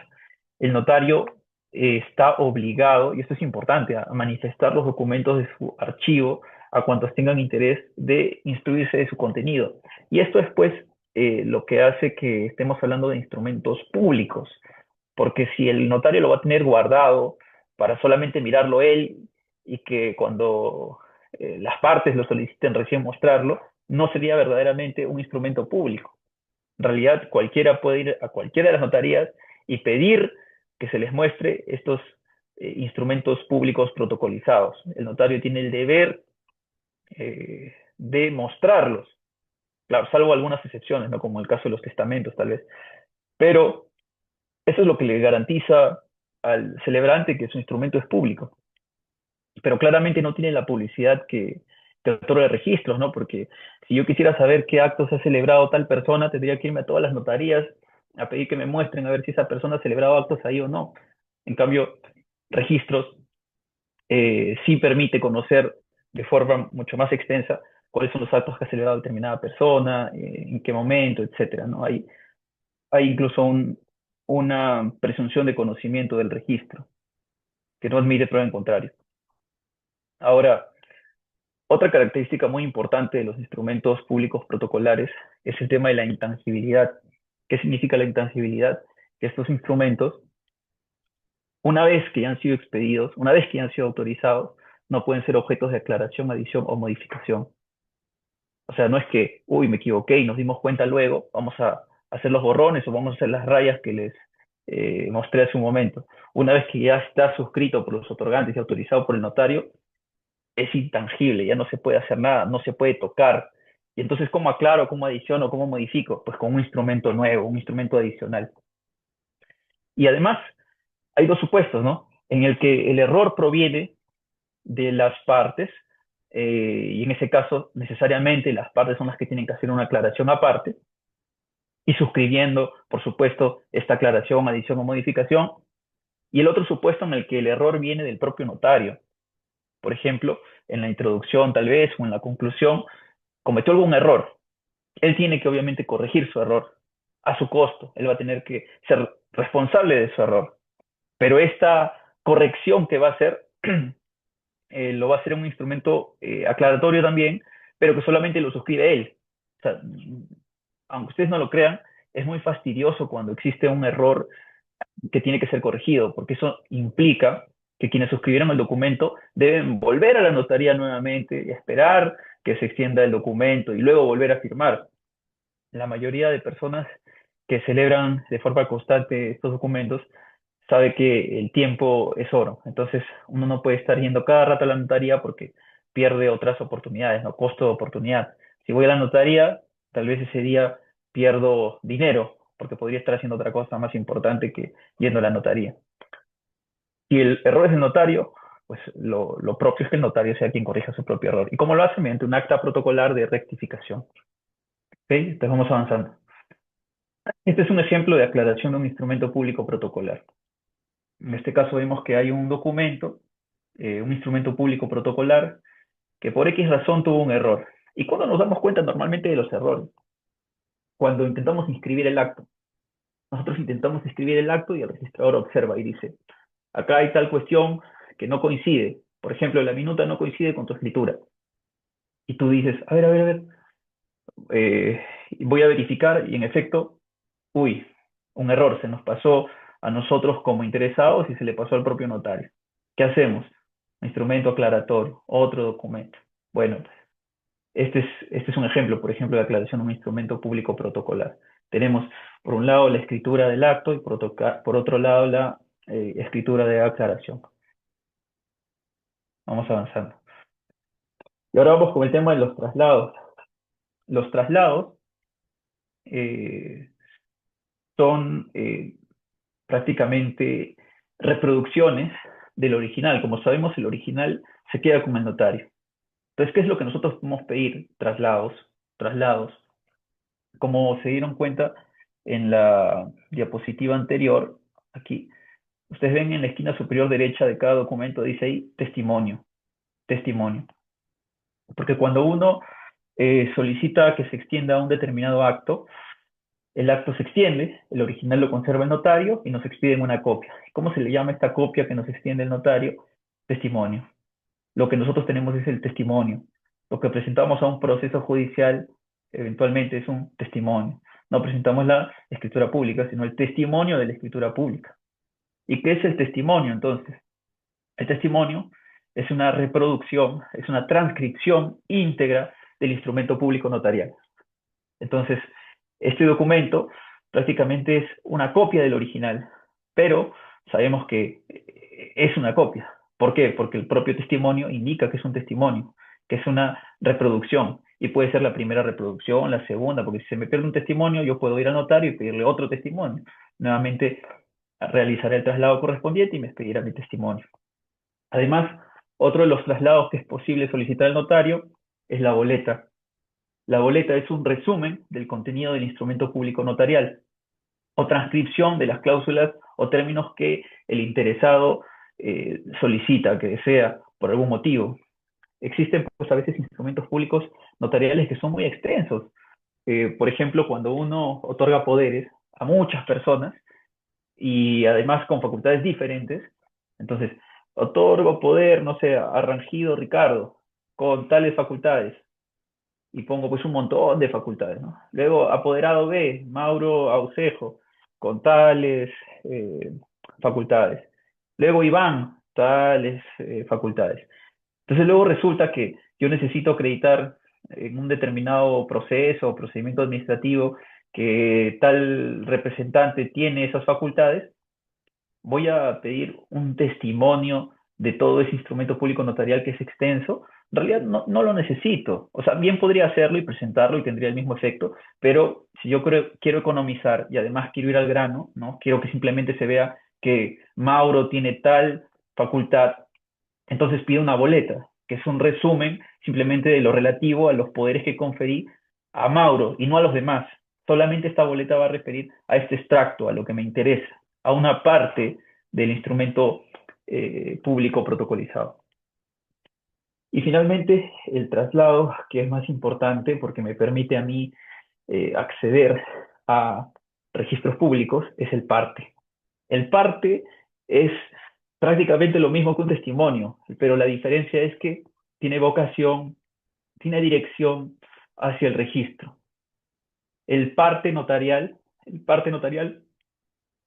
el notario está obligado, y esto es importante, a manifestar los documentos de su archivo a cuantos tengan interés de instruirse de su contenido. Y esto es, pues, lo que hace que estemos hablando de instrumentos públicos, porque si el notario lo va a tener guardado para solamente mirarlo él y que cuando las partes lo soliciten recién mostrarlo, no sería verdaderamente un instrumento público. En realidad, cualquiera puede ir a cualquiera de las notarías y pedir que se les muestre estos instrumentos públicos protocolizados. El notario tiene el deber de mostrarlos, claro, salvo algunas excepciones, ¿no? Como el caso de los testamentos, tal vez. Pero eso es lo que le garantiza al celebrante que su instrumento es público. Pero claramente no tiene la publicidad que otorga registros, ¿no? Porque si yo quisiera saber qué actos ha celebrado tal persona, tendría que irme a todas las notarías a pedir que me muestren a ver si esa persona ha celebrado actos ahí o no. En cambio, registros sí permite conocer de forma mucho más extensa cuáles son los actos que ha celebrado determinada persona, en qué momento, etcétera, ¿no? Hay incluso una presunción de conocimiento del registro, que no admite prueba en contrario. Ahora, otra característica muy importante de los instrumentos públicos protocolares es el tema de la intangibilidad. ¿Qué significa la intangibilidad? Que estos instrumentos, una vez que ya han sido expedidos, una vez que ya han sido autorizados, no pueden ser objetos de aclaración, adición o modificación. O sea, no es que, uy, me equivoqué y nos dimos cuenta luego, vamos a hacer los borrones o vamos a hacer las rayas que les mostré hace un momento. Una vez que ya está suscrito por los otorgantes y autorizado por el notario, es intangible, ya no se puede hacer nada, no se puede tocar, Y entonces, ¿cómo aclaro, cómo adiciono, cómo modifico? Pues con un instrumento nuevo, un instrumento adicional. Y además, hay dos supuestos, ¿no? En el que el error proviene de las partes, y en ese caso, necesariamente las partes son las que tienen que hacer una aclaración aparte, y suscribiendo, por supuesto, esta aclaración, adición o modificación. Y el otro supuesto en el que el error viene del propio notario. Por ejemplo, en la introducción tal vez o en la conclusión, cometió algún error. Él tiene que obviamente corregir su error a su costo. Él va a tener que ser responsable de su error. Pero esta corrección que va a hacer, lo va a hacer en un instrumento aclaratorio también, pero que solamente lo suscribe él. O sea, aunque ustedes no lo crean, es muy fastidioso cuando existe un error que tiene que ser corregido, porque eso implica que quienes suscribieron el documento deben volver a la notaría nuevamente y esperar que se extienda el documento y luego volver a firmar. La mayoría de personas que celebran de forma constante estos documentos sabe que el tiempo es oro. Entonces, uno no puede estar yendo cada rato a la notaría porque pierde otras oportunidades, ¿no? Costo de oportunidad. Si voy a la notaría, tal vez ese día pierdo dinero porque podría estar haciendo otra cosa más importante que yendo a la notaría. Si el error es del notario, pues lo propio es que el notario sea quien corrija su propio error. ¿Y cómo lo hace? Mediante un acta protocolar de rectificación. ¿Ok? Entonces vamos avanzando. Este es un ejemplo de aclaración de un instrumento público protocolar. En este caso vemos que hay un documento, un instrumento público protocolar, que por X razón tuvo un error. ¿Y cuando nos damos cuenta normalmente de los errores? Cuando intentamos inscribir el acto. Nosotros intentamos inscribir el acto y el registrador observa y dice, acá hay tal cuestión que no coincide. Por ejemplo, la minuta no coincide con tu escritura. Y tú dices, a ver, eh, voy a verificar y en efecto, uy, un error, se nos pasó a nosotros como interesados y se le pasó al propio notario. ¿Qué hacemos? Instrumento aclaratorio, otro documento. Bueno, este es un ejemplo, por ejemplo, de aclaración de un instrumento público protocolar. Tenemos, por un lado, la escritura del acto y por otro lado, la escritura de aclaración. Vamos avanzando. Y ahora vamos con el tema de los traslados. Los traslados eh, son prácticamente reproducciones del original. Como sabemos, el original se queda con el notario. Entonces, ¿qué es lo que nosotros podemos pedir? Traslados, traslados. Como se dieron cuenta en la diapositiva anterior, aquí, ustedes ven en la esquina superior derecha de cada documento, dice ahí testimonio, testimonio. Porque cuando uno solicita que se extienda un determinado acto, el acto se extiende, el original lo conserva el notario y nos expiden una copia. ¿Cómo se le llama esta copia que nos extiende el notario? Testimonio. Lo que nosotros tenemos es el testimonio. Lo que presentamos a un proceso judicial eventualmente es un testimonio. No presentamos la escritura pública, sino el testimonio de la escritura pública. ¿Y qué es el testimonio entonces? El testimonio es una reproducción, es una transcripción íntegra del instrumento público notarial. Entonces, este documento prácticamente es una copia del original, pero sabemos que es una copia. ¿Por qué? Porque el propio testimonio indica que es un testimonio, que es una reproducción, y puede ser la primera reproducción, la segunda, porque si se me pierde un testimonio, yo puedo ir al notario y pedirle otro testimonio. Nuevamente realizaré el traslado correspondiente y me expedirá mi testimonio. Además, otro de los traslados que es posible solicitar al notario es la boleta. La boleta es un resumen del contenido del instrumento público notarial o transcripción de las cláusulas o términos que el interesado solicita, que desea por algún motivo. Existen pues a veces instrumentos públicos notariales que son muy extensos. Por ejemplo, cuando uno otorga poderes a muchas personas y además con facultades diferentes, entonces otorgo poder, no sé, a Rangido Ricardo con tales facultades y pongo pues un montón de facultades, ¿no? Luego, apoderado B, Mauro Aucejo, con tales facultades. Luego, Iván, tales facultades. Entonces, luego resulta que yo necesito acreditar en un determinado proceso o procedimiento administrativo que tal representante tiene esas facultades, voy a pedir un testimonio de todo ese instrumento público notarial que es extenso, en realidad no lo necesito. O sea, bien podría hacerlo y presentarlo y tendría el mismo efecto, pero si yo quiero economizar y además quiero ir al grano, ¿no? Quiero que simplemente se vea que Mauro tiene tal facultad, entonces pido una boleta, que es un resumen simplemente de lo relativo a los poderes que conferí a Mauro y no a los demás. Solamente esta boleta va a referir a este extracto, a lo que me interesa, a una parte del instrumento público protocolizado. Y finalmente, el traslado, que es más importante porque me permite a mí acceder a registros públicos, es el parte. El parte es prácticamente lo mismo que un testimonio, pero la diferencia es que tiene vocación, tiene dirección hacia el registro. El parte notarial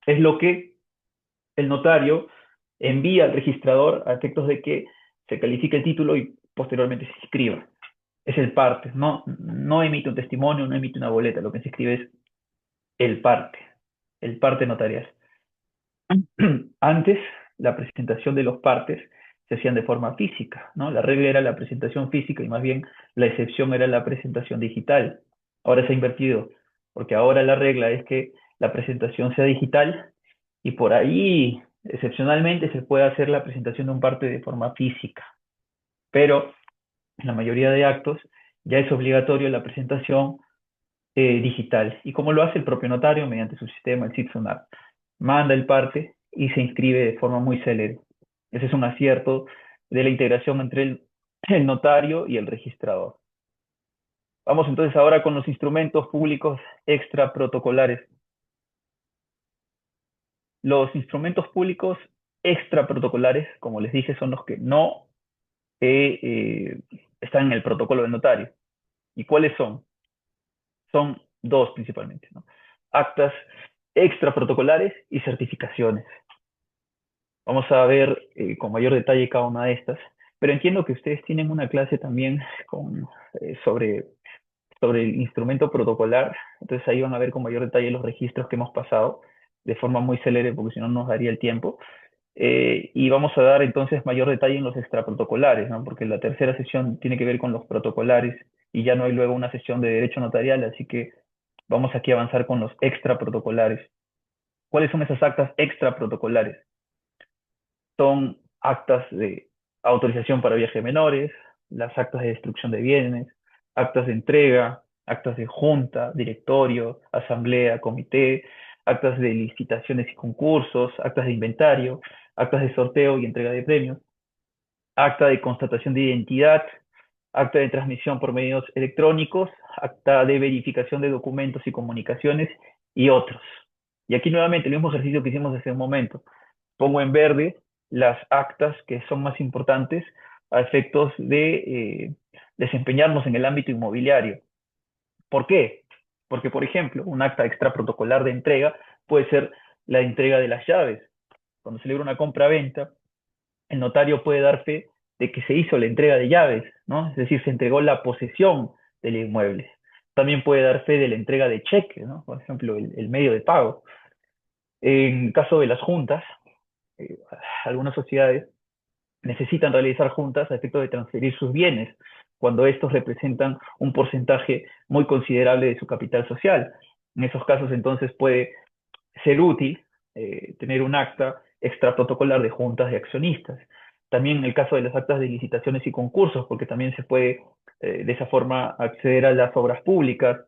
es lo que el notario envía al registrador a efectos de que se califique el título y posteriormente se inscriba. Es el parte, no emite un testimonio, no emite una boleta, lo que se escribe es el parte notarial. Antes, la presentación de los partes se hacían de forma física, ¿no? La regla era la presentación física y más bien la excepción era la presentación digital. Ahora se ha invertido, porque ahora la regla es que la presentación sea digital y por ahí, excepcionalmente, se puede hacer la presentación de un parte de forma física. Pero en la mayoría de actos ya es obligatorio la presentación digital. ¿Y cómo lo hace el propio notario? Mediante su sistema, el SIT-SUNAT. Manda el parte y se inscribe de forma muy célere. Ese es un acierto de la integración entre el notario y el registrador. Vamos entonces ahora con los instrumentos públicos extra protocolares. Los instrumentos públicos extra protocolares, como les dije, son los que no están en el protocolo del notario. ¿Y cuáles son? Son dos principalmente, ¿no? Actas extraprotocolares y certificaciones. Vamos a ver con mayor detalle cada una de estas, pero entiendo que ustedes tienen una clase también sobre, sobre el instrumento protocolar, entonces ahí van a ver con mayor detalle los registros que hemos pasado de forma muy célere, porque si no nos daría el tiempo. Y vamos a dar entonces mayor detalle en los extraprotocolares, ¿no? Porque la tercera sesión tiene que ver con los protocolares y ya no hay luego una sesión de derecho notarial, así que vamos aquí a avanzar con los extraprotocolares. ¿Cuáles son esas actas extraprotocolares? Son actas de autorización para viaje de menores, las actas de destrucción de bienes, actas de entrega, actas de junta, directorio, asamblea, comité, actas de licitaciones y concursos, actas de inventario, actas de sorteo y entrega de premios, acta de constatación de identidad, acta de transmisión por medios electrónicos, acta de verificación de documentos y comunicaciones y otros. Y aquí nuevamente el mismo ejercicio que hicimos hace un momento. Pongo en verde las actas que son más importantes a efectos de desempeñarnos en el ámbito inmobiliario. ¿Por qué? Porque, por ejemplo, un acta extraprotocolar de entrega puede ser la entrega de las llaves. Cuando se celebra una compra-venta, el notario puede dar fe de que se hizo la entrega de llaves, ¿no? Es decir, se entregó la posesión del inmueble. También puede dar fe de la entrega de cheques, ¿no? Por ejemplo, el medio de pago. En caso de las juntas, eh, algunas sociedades necesitan realizar juntas a efecto de transferir sus bienes, cuando estos representan un porcentaje muy considerable de su capital social. En esos casos, entonces, puede ser útil tener un acta extraprotocolar de juntas de accionistas. También en el caso de las actas de licitaciones y concursos, porque también se puede de esa forma acceder a las obras públicas,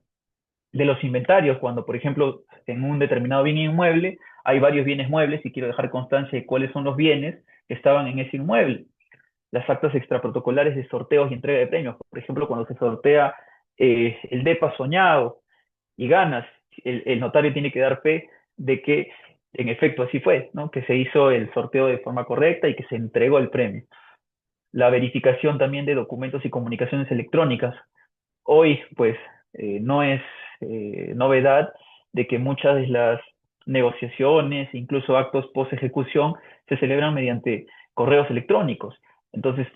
de los inventarios, cuando por ejemplo en un determinado bien inmueble hay varios bienes muebles y quiero dejar constancia de cuáles son los bienes que estaban en ese inmueble. Las actas extraprotocolares de sorteos y entrega de premios, por ejemplo, cuando se sortea el DEPA soñado y ganas, el notario tiene que dar fe de que en efecto así fue, ¿no? Que se hizo el sorteo de forma correcta y que se entregó el premio. La verificación también de documentos y comunicaciones electrónicas. Hoy, pues, no es novedad de que muchas de las negociaciones, incluso actos post ejecución, se celebran mediante correos electrónicos. Entonces,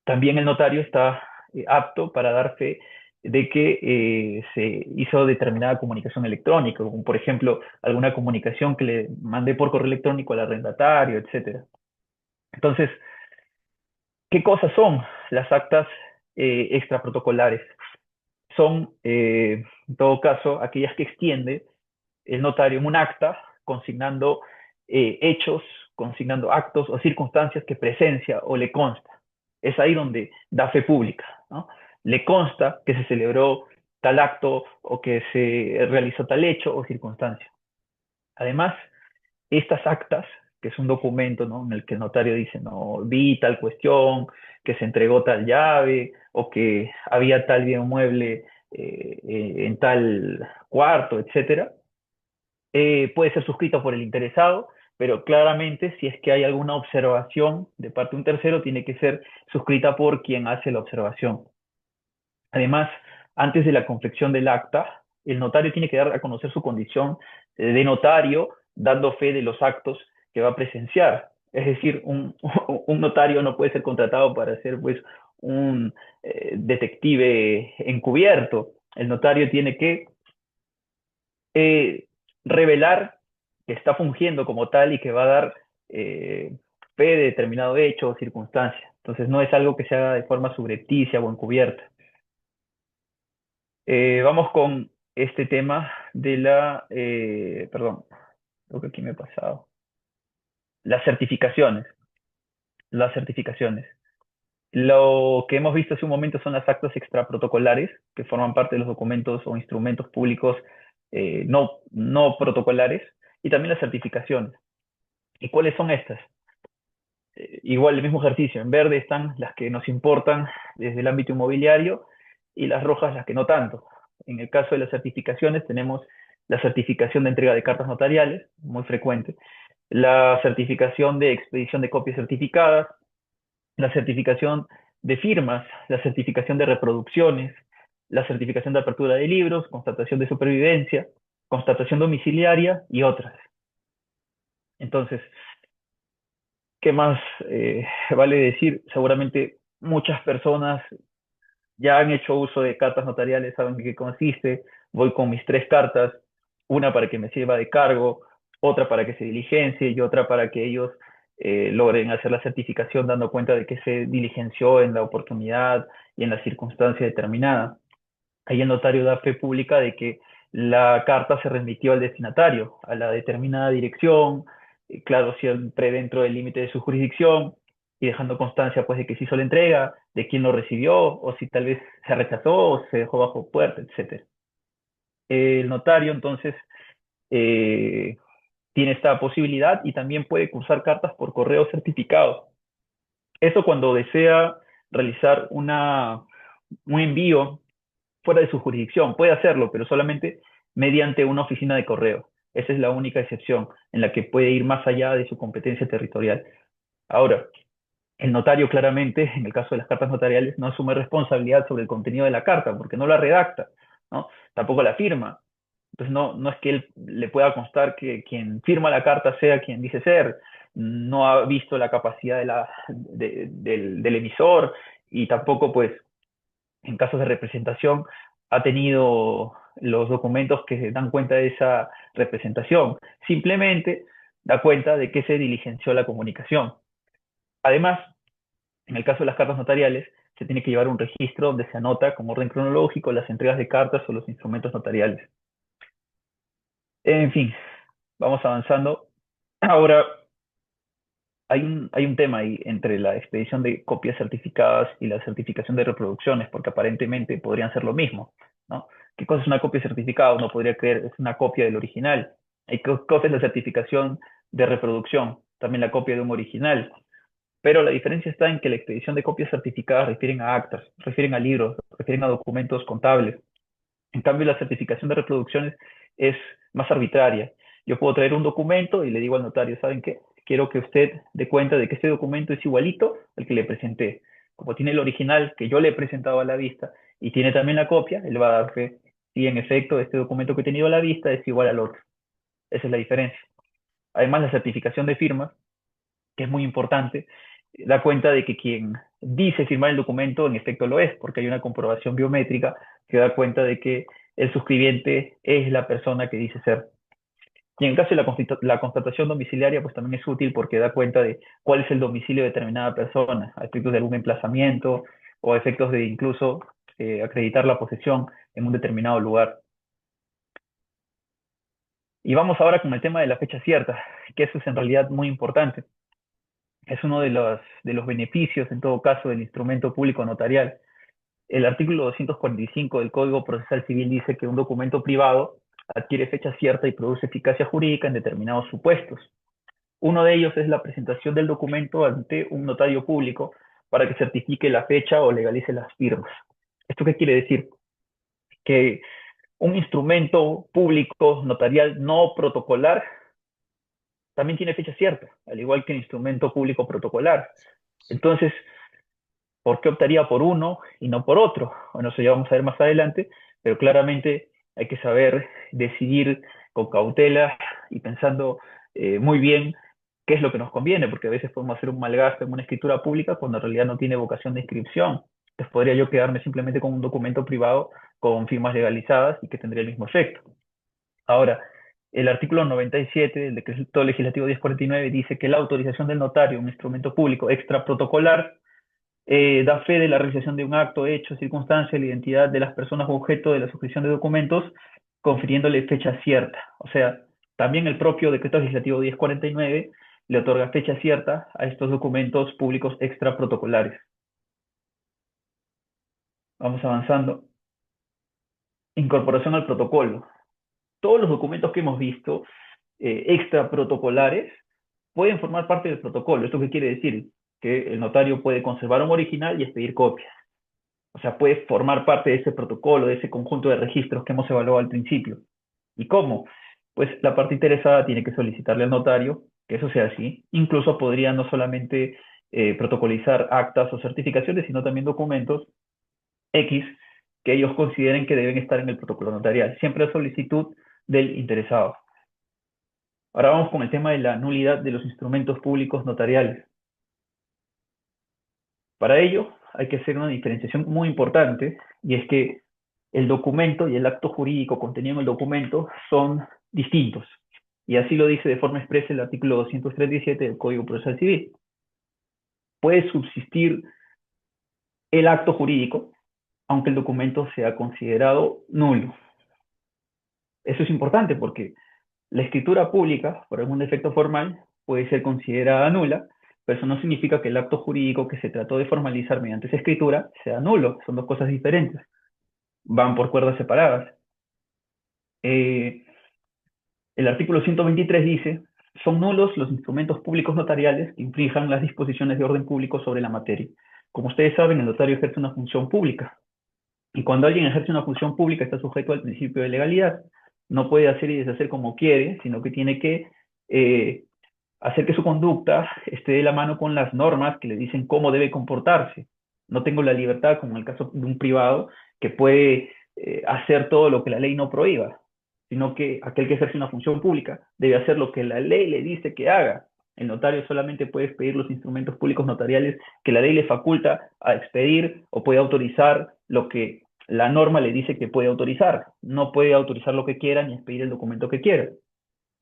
también el notario está apto para dar fe de que se hizo determinada comunicación electrónica, como por ejemplo alguna comunicación que le mandé por correo electrónico al arrendatario, etcétera. Entonces, ¿Qué cosas son las actas extraprotocolares? Son, en todo caso, aquellas que extiende el notario en un acta consignando hechos, consignando actos o circunstancias que presencia o le consta. Es ahí donde da fe pública, ¿no? Le consta que se celebró tal acto o que se realizó tal hecho o circunstancia. Además, estas actas, que es un documento, ¿no?, en el que el notario dice, no, vi tal cuestión, que se entregó tal llave o que había tal bien mueble en tal cuarto, etcétera, puede ser suscrito por el interesado, pero claramente si es que hay alguna observación de parte de un tercero, tiene que ser suscrita por quien hace la observación. Además, antes de la confección del acta, el notario tiene que dar a conocer su condición de notario, dando fe de los actos que va a presenciar. Es decir, un notario no puede ser contratado para ser pues un detective encubierto. El notario tiene que revelar que está fungiendo como tal y que va a dar fe de determinado hecho o circunstancia. Entonces no es algo que se haga de forma subrepticia o encubierta. Vamos con este tema de perdón, creo que aquí me he pasado. Las certificaciones. Las certificaciones. Lo que hemos visto hace un momento son las actas extraprotocolares, que forman parte de los documentos o instrumentos públicos no protocolares, y también las certificaciones. ¿Y cuáles son estas? Igual el mismo ejercicio, en verde están las que nos importan desde el ámbito inmobiliario y las rojas las que no tanto. En el caso de las certificaciones tenemos la certificación de entrega de cartas notariales, muy frecuente, la certificación de expedición de copias certificadas, la certificación de firmas, la certificación de reproducciones, la certificación de apertura de libros, constatación de supervivencia, constatación domiciliaria y otras. Entonces, ¿qué más vale decir? Seguramente muchas personas ya han hecho uso de cartas notariales, saben de qué consiste. Voy con mis tres cartas, una para que me sirva de cargo, otra para que se diligencie y otra para que ellos logren hacer la certificación dando cuenta de que se diligenció en la oportunidad y en la circunstancia determinada. Ahí el notario da fe pública de que la carta se remitió al destinatario, a la determinada dirección, claro, siempre dentro del límite de su jurisdicción, y dejando constancia pues de que se hizo la entrega, de quién lo recibió, o si tal vez se rechazó o se dejó bajo puerta, etc. El notario entonces eh, tiene esta posibilidad y también puede cursar cartas por correo certificado. Eso cuando desea realizar un envío fuera de su jurisdicción. Puede hacerlo, pero solamente mediante una oficina de correo. Esa es la única excepción en la que puede ir más allá de su competencia territorial. Ahora, el notario claramente, en el caso de las cartas notariales, no asume responsabilidad sobre el contenido de la carta, porque no la redacta, ¿no? Tampoco la firma. Entonces no es que él le pueda constar que quien firma la carta sea quien dice ser, no ha visto la capacidad del emisor y tampoco pues en casos de representación, ha tenido los documentos que dan cuenta de esa representación. Simplemente da cuenta de que se diligenció la comunicación. Además, en el caso de las cartas notariales, se tiene que llevar un registro donde se anota con orden cronológico las entregas de cartas o los instrumentos notariales. En fin, vamos avanzando. Ahora, hay un tema ahí entre la expedición de copias certificadas y la certificación de reproducciones, porque aparentemente podrían ser lo mismo, ¿no? ¿Qué cosa es una copia certificada? Uno podría creer es una copia del original. ¿Y qué cosa es la certificación de reproducción? También la copia de un original. Pero la diferencia está en que la expedición de copias certificadas refieren a actas, refieren a libros, refieren a documentos contables. En cambio, la certificación de reproducciones es más arbitraria. Yo puedo traer un documento y le digo al notario, ¿saben qué? Quiero que usted dé cuenta de que este documento es igualito al que le presenté. Como tiene el original que yo le he presentado a la vista y tiene también la copia, él va a dar fe si en efecto este documento que he tenido a la vista es igual al otro. Esa es la diferencia. Además, la certificación de firma, que es muy importante, da cuenta de que quien dice firmar el documento en efecto lo es, porque hay una comprobación biométrica que da cuenta de que el suscribiente es la persona que dice ser. Y en el caso de la constatación domiciliaria, pues también es útil porque da cuenta de cuál es el domicilio de determinada persona, a efectos de algún emplazamiento o a efectos de incluso acreditar la posesión en un determinado lugar. Y vamos ahora con el tema de la fecha cierta, que eso es en realidad muy importante. Es uno de los beneficios, en todo caso, del instrumento público notarial. El artículo 245 del Código Procesal Civil dice que un documento privado adquiere fecha cierta y produce eficacia jurídica en determinados supuestos. Uno de ellos es la presentación del documento ante un notario público para que certifique la fecha o legalice las firmas. ¿Esto qué quiere decir? Que un instrumento público notarial no protocolar también tiene fecha cierta, al igual que el instrumento público protocolar. Entonces, ¿por qué optaría por uno y no por otro? Bueno, eso ya vamos a ver más adelante, pero claramente hay que saber decidir con cautela y pensando muy bien qué es lo que nos conviene, porque a veces podemos hacer un mal gasto en una escritura pública cuando en realidad no tiene vocación de inscripción. Entonces podría yo quedarme simplemente con un documento privado con firmas legalizadas y que tendría el mismo efecto. Ahora, el artículo 97 del Decreto Legislativo 1049 dice que la autorización del notario, un instrumento público extraprotocolar, da fe de la realización de un acto, hecho, circunstancia, la identidad de las personas objeto de la suscripción de documentos, confiriéndole fecha cierta. O sea, también el propio Decreto Legislativo 1049 le otorga fecha cierta a estos documentos públicos extraprotocolares. Vamos avanzando. Incorporación al protocolo. Todos los documentos que hemos visto extraprotocolares pueden formar parte del protocolo. ¿Esto qué quiere decir? Que el notario puede conservar un original y expedir copias. O sea, puede formar parte de ese protocolo, de ese conjunto de registros que hemos evaluado al principio. ¿Y cómo? Pues la parte interesada tiene que solicitarle al notario que eso sea así. Incluso podría no solamente protocolizar actas o certificaciones, sino también documentos X que ellos consideren que deben estar en el protocolo notarial, siempre a solicitud del interesado. Ahora vamos con el tema de la nulidad de los instrumentos públicos notariales. Para ello hay que hacer una diferenciación muy importante, y es que el documento y el acto jurídico contenido en el documento son distintos. Y así lo dice de forma expresa el artículo 237 del Código Procesal Civil. Puede subsistir el acto jurídico, aunque el documento sea considerado nulo. Eso es importante porque la escritura pública, por algún defecto formal, puede ser considerada nula, pero eso no significa que el acto jurídico que se trató de formalizar mediante esa escritura sea nulo. Son dos cosas diferentes. Van por cuerdas separadas. El artículo 123 dice: son nulos los instrumentos públicos notariales que infrinjan las disposiciones de orden público sobre la materia. Como ustedes saben, el notario ejerce una función pública. Y cuando alguien ejerce una función pública está sujeto al principio de legalidad. No puede hacer y deshacer como quiere, sino que tiene que hacer que su conducta esté de la mano con las normas que le dicen cómo debe comportarse. No tengo la libertad, como en el caso de un privado, que puede hacer todo lo que la ley no prohíba, sino que aquel que ejerce una función pública debe hacer lo que la ley le dice que haga. El notario solamente puede expedir los instrumentos públicos notariales que la ley le faculta a expedir, o puede autorizar lo que la norma le dice que puede autorizar. No puede autorizar lo que quiera ni expedir el documento que quiera.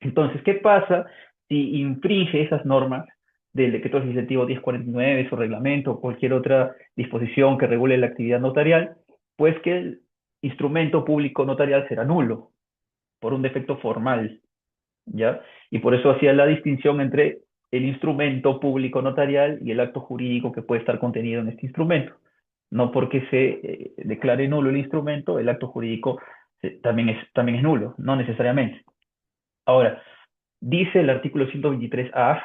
Entonces, ¿qué pasa si infringe esas normas del Decreto Legislativo 1049, su reglamento o cualquier otra disposición que regule la actividad notarial? Pues que el instrumento público notarial será nulo por un defecto formal, ¿ya? Y por eso hacía la distinción entre el instrumento público notarial y el acto jurídico que puede estar contenido en este instrumento. No porque se declare nulo el instrumento, el acto jurídico también es nulo, no necesariamente. Ahora, dice el artículo 123A,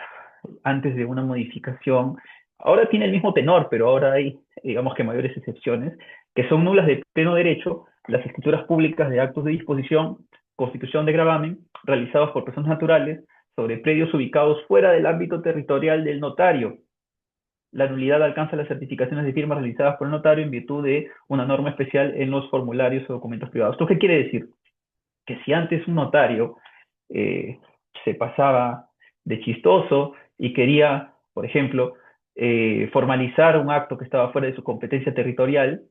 antes de una modificación, ahora tiene el mismo tenor, pero ahora hay, digamos que mayores excepciones, que son nulas de pleno derecho las escrituras públicas de actos de disposición, constitución de gravamen, realizados por personas naturales sobre predios ubicados fuera del ámbito territorial del notario. La nulidad alcanza las certificaciones de firmas realizadas por el notario en virtud de una norma especial en los formularios o documentos privados. ¿Esto qué quiere decir? Que si antes un notario se pasaba de chistoso y quería, por ejemplo, formalizar un acto que estaba fuera de su competencia territorial,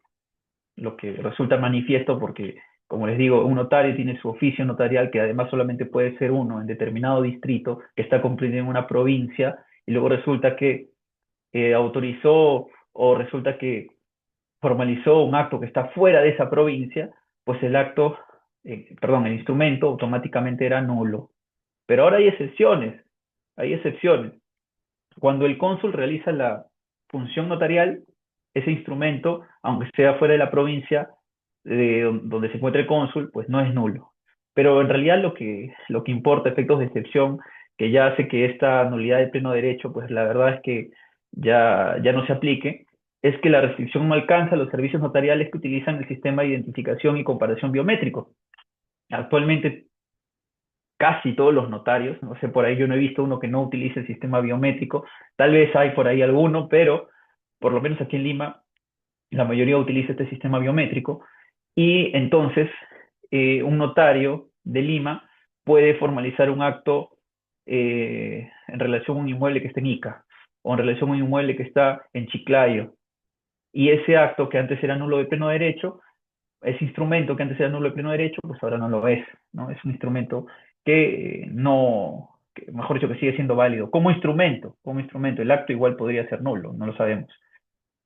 lo que resulta manifiesto porque Como les digo, un notario tiene su oficio notarial, que además solamente puede ser uno en determinado distrito que está comprendido en una provincia, y luego resulta que autorizó o resulta que formalizó un acto que está fuera de esa provincia, pues el acto, perdón, el instrumento automáticamente era nulo. Pero ahora hay excepciones. Cuando el cónsul realiza la función notarial, ese instrumento, aunque sea fuera de la provincia donde se encuentra el cónsul, pues no es nulo. Pero en realidad lo que importa, efectos de excepción, que ya hace que esta nulidad de pleno derecho, pues la verdad es que ya no se aplique, es que la restricción no alcanza a los servicios notariales que utilizan el sistema de identificación y comparación biométrico. Actualmente casi todos los notarios, no sé, por ahí yo no he visto uno que no utilice el sistema biométrico, tal vez hay por ahí alguno, pero por lo menos aquí en Lima la mayoría utiliza este sistema biométrico, y entonces un notario de Lima puede formalizar un acto en relación a un inmueble que está en Ica o en relación a un inmueble que está en Chiclayo, y ese acto que antes era nulo de pleno derecho, ese instrumento que antes era nulo de pleno derecho, pues ahora no lo es, ¿no? Es un instrumento que no, que, mejor dicho, que sigue siendo válido como instrumento, el acto igual podría ser nulo, no lo sabemos.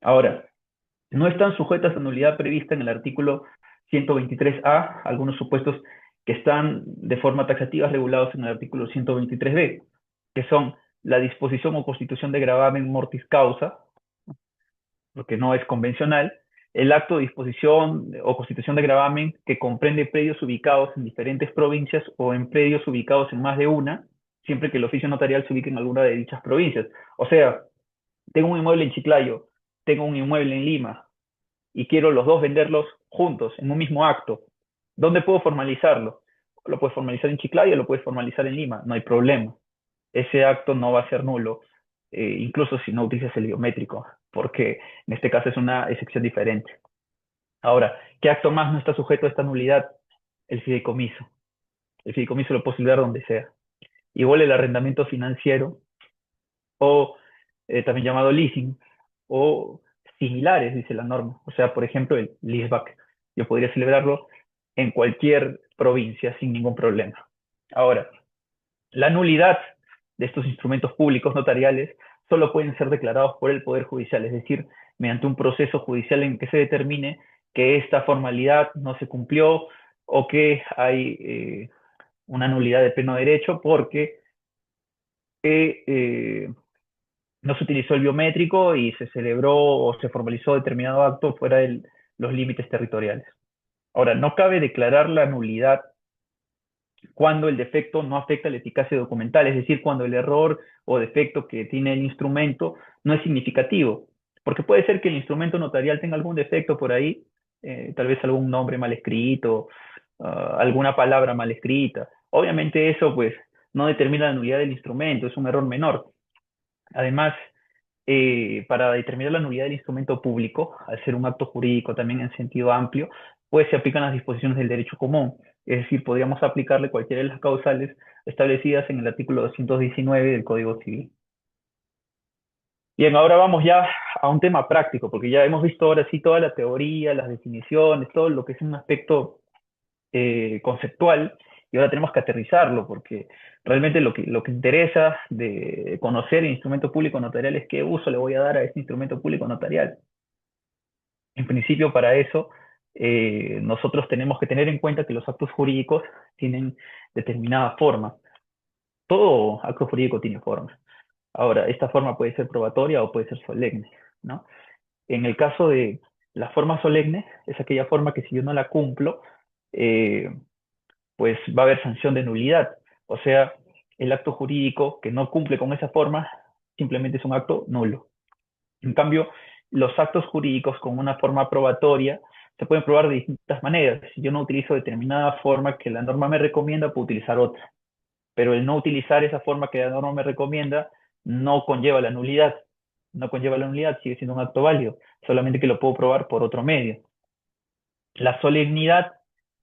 Ahora, no están sujetas a nulidad prevista en el artículo 123A, algunos supuestos que están de forma taxativa regulados en el artículo 123B, que son la disposición o constitución de gravamen mortis causa, porque no es convencional, el acto de disposición o constitución de gravamen que comprende predios ubicados en diferentes provincias o en predios ubicados en más de una, siempre que el oficio notarial se ubique en alguna de dichas provincias. O sea, tengo un inmueble en Chiclayo, tengo un inmueble en Lima y quiero los dos venderlos juntos en un mismo acto. ¿Dónde puedo formalizarlo? Lo puedes formalizar en Chiclayo, lo puedes formalizar en Lima, no hay problema. Ese acto no va a ser nulo, incluso si no utilizas el biométrico, porque en este caso es una excepción diferente. Ahora, ¿qué acto más no está sujeto a esta nulidad? El fideicomiso. El fideicomiso lo puedo celebrar donde sea. Igual el arrendamiento financiero, o también llamado leasing, o similares, dice la norma. O sea, por ejemplo, el leaseback. Yo podría celebrarlo en cualquier provincia sin ningún problema. Ahora, la nulidad de estos instrumentos públicos notariales solo pueden ser declarados por el Poder Judicial, es decir, mediante un proceso judicial en que se determine que esta formalidad no se cumplió o que hay una nulidad de pleno derecho porque no se utilizó el biométrico y se celebró o se formalizó determinado acto fuera de los límites territoriales. Ahora, no cabe declarar la nulidad cuando el defecto no afecta la eficacia documental, es decir, cuando el error o defecto que tiene el instrumento no es significativo, porque puede ser que el instrumento notarial tenga algún defecto por ahí, tal vez algún nombre mal escrito, alguna palabra mal escrita. Obviamente eso pues no determina la nulidad del instrumento, es un error menor. Además, para determinar la nulidad del instrumento público, al ser un acto jurídico también en sentido amplio, pues se aplican las disposiciones del derecho común. Es decir, podríamos aplicarle cualquiera de las causales establecidas en el artículo 219 del Código Civil. Bien, ahora vamos ya a un tema práctico, porque ya hemos visto ahora sí toda la teoría, las definiciones, todo lo que es un aspecto conceptual, y ahora tenemos que aterrizarlo, porque realmente lo que interesa de conocer el instrumento público notarial es qué uso le voy a dar a este instrumento público notarial. En principio, para eso, nosotros tenemos que tener en cuenta que los actos jurídicos tienen determinada forma. Todo acto jurídico tiene forma. Ahora, esta forma puede ser probatoria o puede ser solemne, ¿no? En el caso de la forma solemne, es aquella forma que si yo no la cumplo, eh, pues va a haber sanción de nulidad. O sea, el acto jurídico que no cumple con esa forma simplemente es un acto nulo. En cambio, los actos jurídicos con una forma probatoria se pueden probar de distintas maneras. Si yo no utilizo determinada forma que la norma me recomienda, puedo utilizar otra. Pero el no utilizar esa forma que la norma me recomienda no conlleva la nulidad. No conlleva la nulidad, sigue siendo un acto válido, solamente que lo puedo probar por otro medio. La solemnidad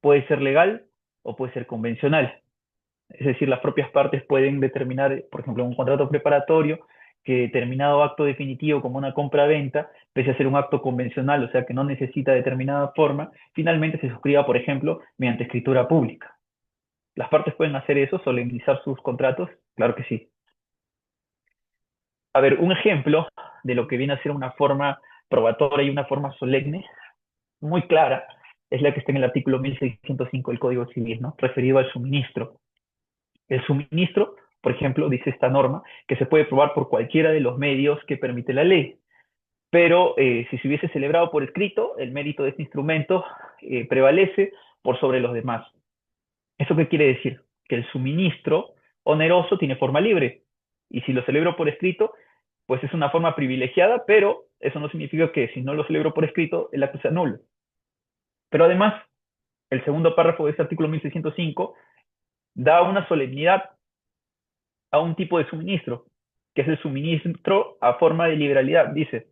puede ser legal o puede ser convencional. Es decir, las propias partes pueden determinar, por ejemplo, en un contrato preparatorio, que determinado acto definitivo como una compra-venta, pese a ser un acto convencional, o sea que no necesita determinada forma, finalmente se suscriba, por ejemplo, mediante escritura pública. ¿Las partes pueden hacer eso, solemnizar sus contratos? Claro que sí. A ver, un ejemplo de lo que viene a ser una forma probatoria y una forma solemne, muy clara, es la que está en el artículo 1605 del Código Civil, ¿no? Referido al suministro. El suministro, por ejemplo, dice esta norma, que se puede probar por cualquiera de los medios que permite la ley. Pero si se hubiese celebrado por escrito, el mérito de este instrumento prevalece por sobre los demás. ¿Eso qué quiere decir? Que el suministro oneroso tiene forma libre. Y si lo celebro por escrito, pues es una forma privilegiada, pero eso no significa que si no lo celebro por escrito, el acto sea nulo. Pero además, el segundo párrafo de este artículo 1605 da una solemnidad a un tipo de suministro, que es el suministro a forma de liberalidad. Dice,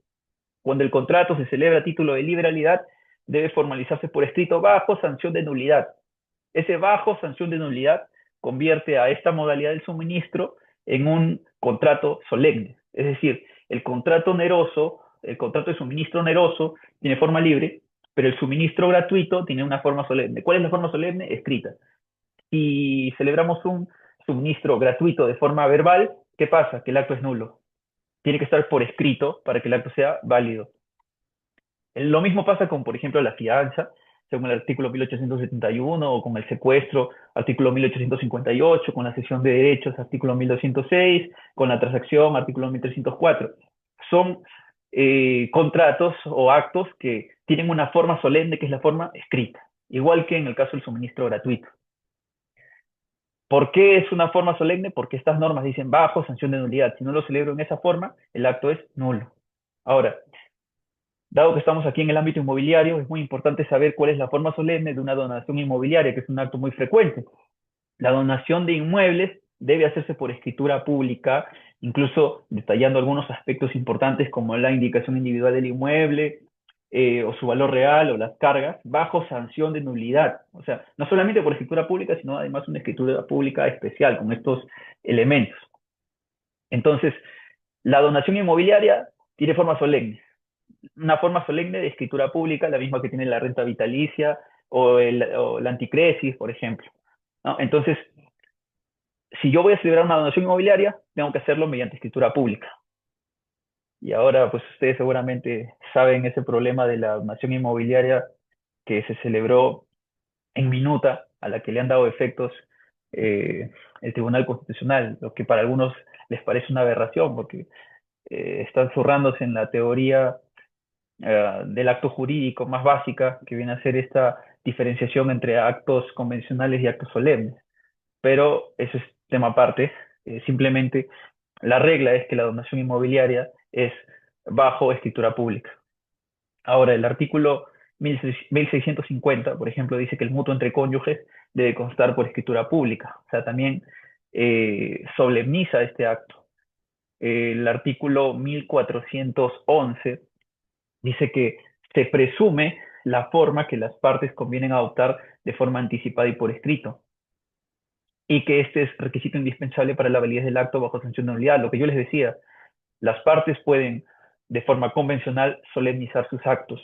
cuando el contrato se celebra a título de liberalidad, debe formalizarse por escrito bajo sanción de nulidad. Ese bajo sanción de nulidad convierte a esta modalidad del suministro en un contrato solemne. Es decir, el contrato oneroso, el contrato de suministro oneroso tiene forma libre, pero el suministro gratuito tiene una forma solemne. ¿Cuál es la forma solemne? Escrita. Si celebramos un suministro gratuito de forma verbal, ¿qué pasa? Que el acto es nulo. Tiene que estar por escrito para que el acto sea válido. Lo mismo pasa con, por ejemplo, la fianza, según el artículo 1871, o con el secuestro, artículo 1858, con la cesión de derechos, artículo 1206, con la transacción, artículo 1304. Son contratos o actos que tienen una forma solemne, que es la forma escrita, igual que en el caso del suministro gratuito. ¿Por qué es una forma solemne? Porque estas normas dicen bajo sanción de nulidad. Si no lo celebro en esa forma, el acto es nulo. Ahora, dado que estamos aquí en el ámbito inmobiliario, es muy importante saber cuál es la forma solemne de una donación inmobiliaria, que es un acto muy frecuente. La donación de inmuebles debe hacerse por escritura pública, incluso detallando algunos aspectos importantes como la indicación individual del inmueble, o su valor real o las cargas, bajo sanción de nulidad. O sea, no solamente por escritura pública, sino además una escritura pública especial con estos elementos. Entonces, la donación inmobiliaria tiene forma solemne, una forma solemne de escritura pública, la misma que tiene la renta vitalicia o la anticresis, por ejemplo, ¿no? Entonces, si yo voy a celebrar una donación inmobiliaria, tengo que hacerlo mediante escritura pública. Y ahora, pues ustedes seguramente saben ese problema de la donación inmobiliaria que se celebró en minuta, a la que le han dado efectos el Tribunal Constitucional, lo que para algunos les parece una aberración, porque están zurrándose en la teoría del acto jurídico más básica, que viene a ser esta diferenciación entre actos convencionales y actos solemnes. Pero eso es tema aparte. Simplemente la regla es que la donación inmobiliaria es bajo escritura pública. Ahora, el artículo 1650, por ejemplo, dice que el mutuo entre cónyuges debe constar por escritura pública. O sea, también solemniza este acto. El artículo 1411 dice que se presume la forma que las partes convienen adoptar de forma anticipada y por escrito, y que este es requisito indispensable para la validez del acto bajo sanción de nulidad. Lo que yo les decía, las partes pueden de forma convencional solemnizar sus actos.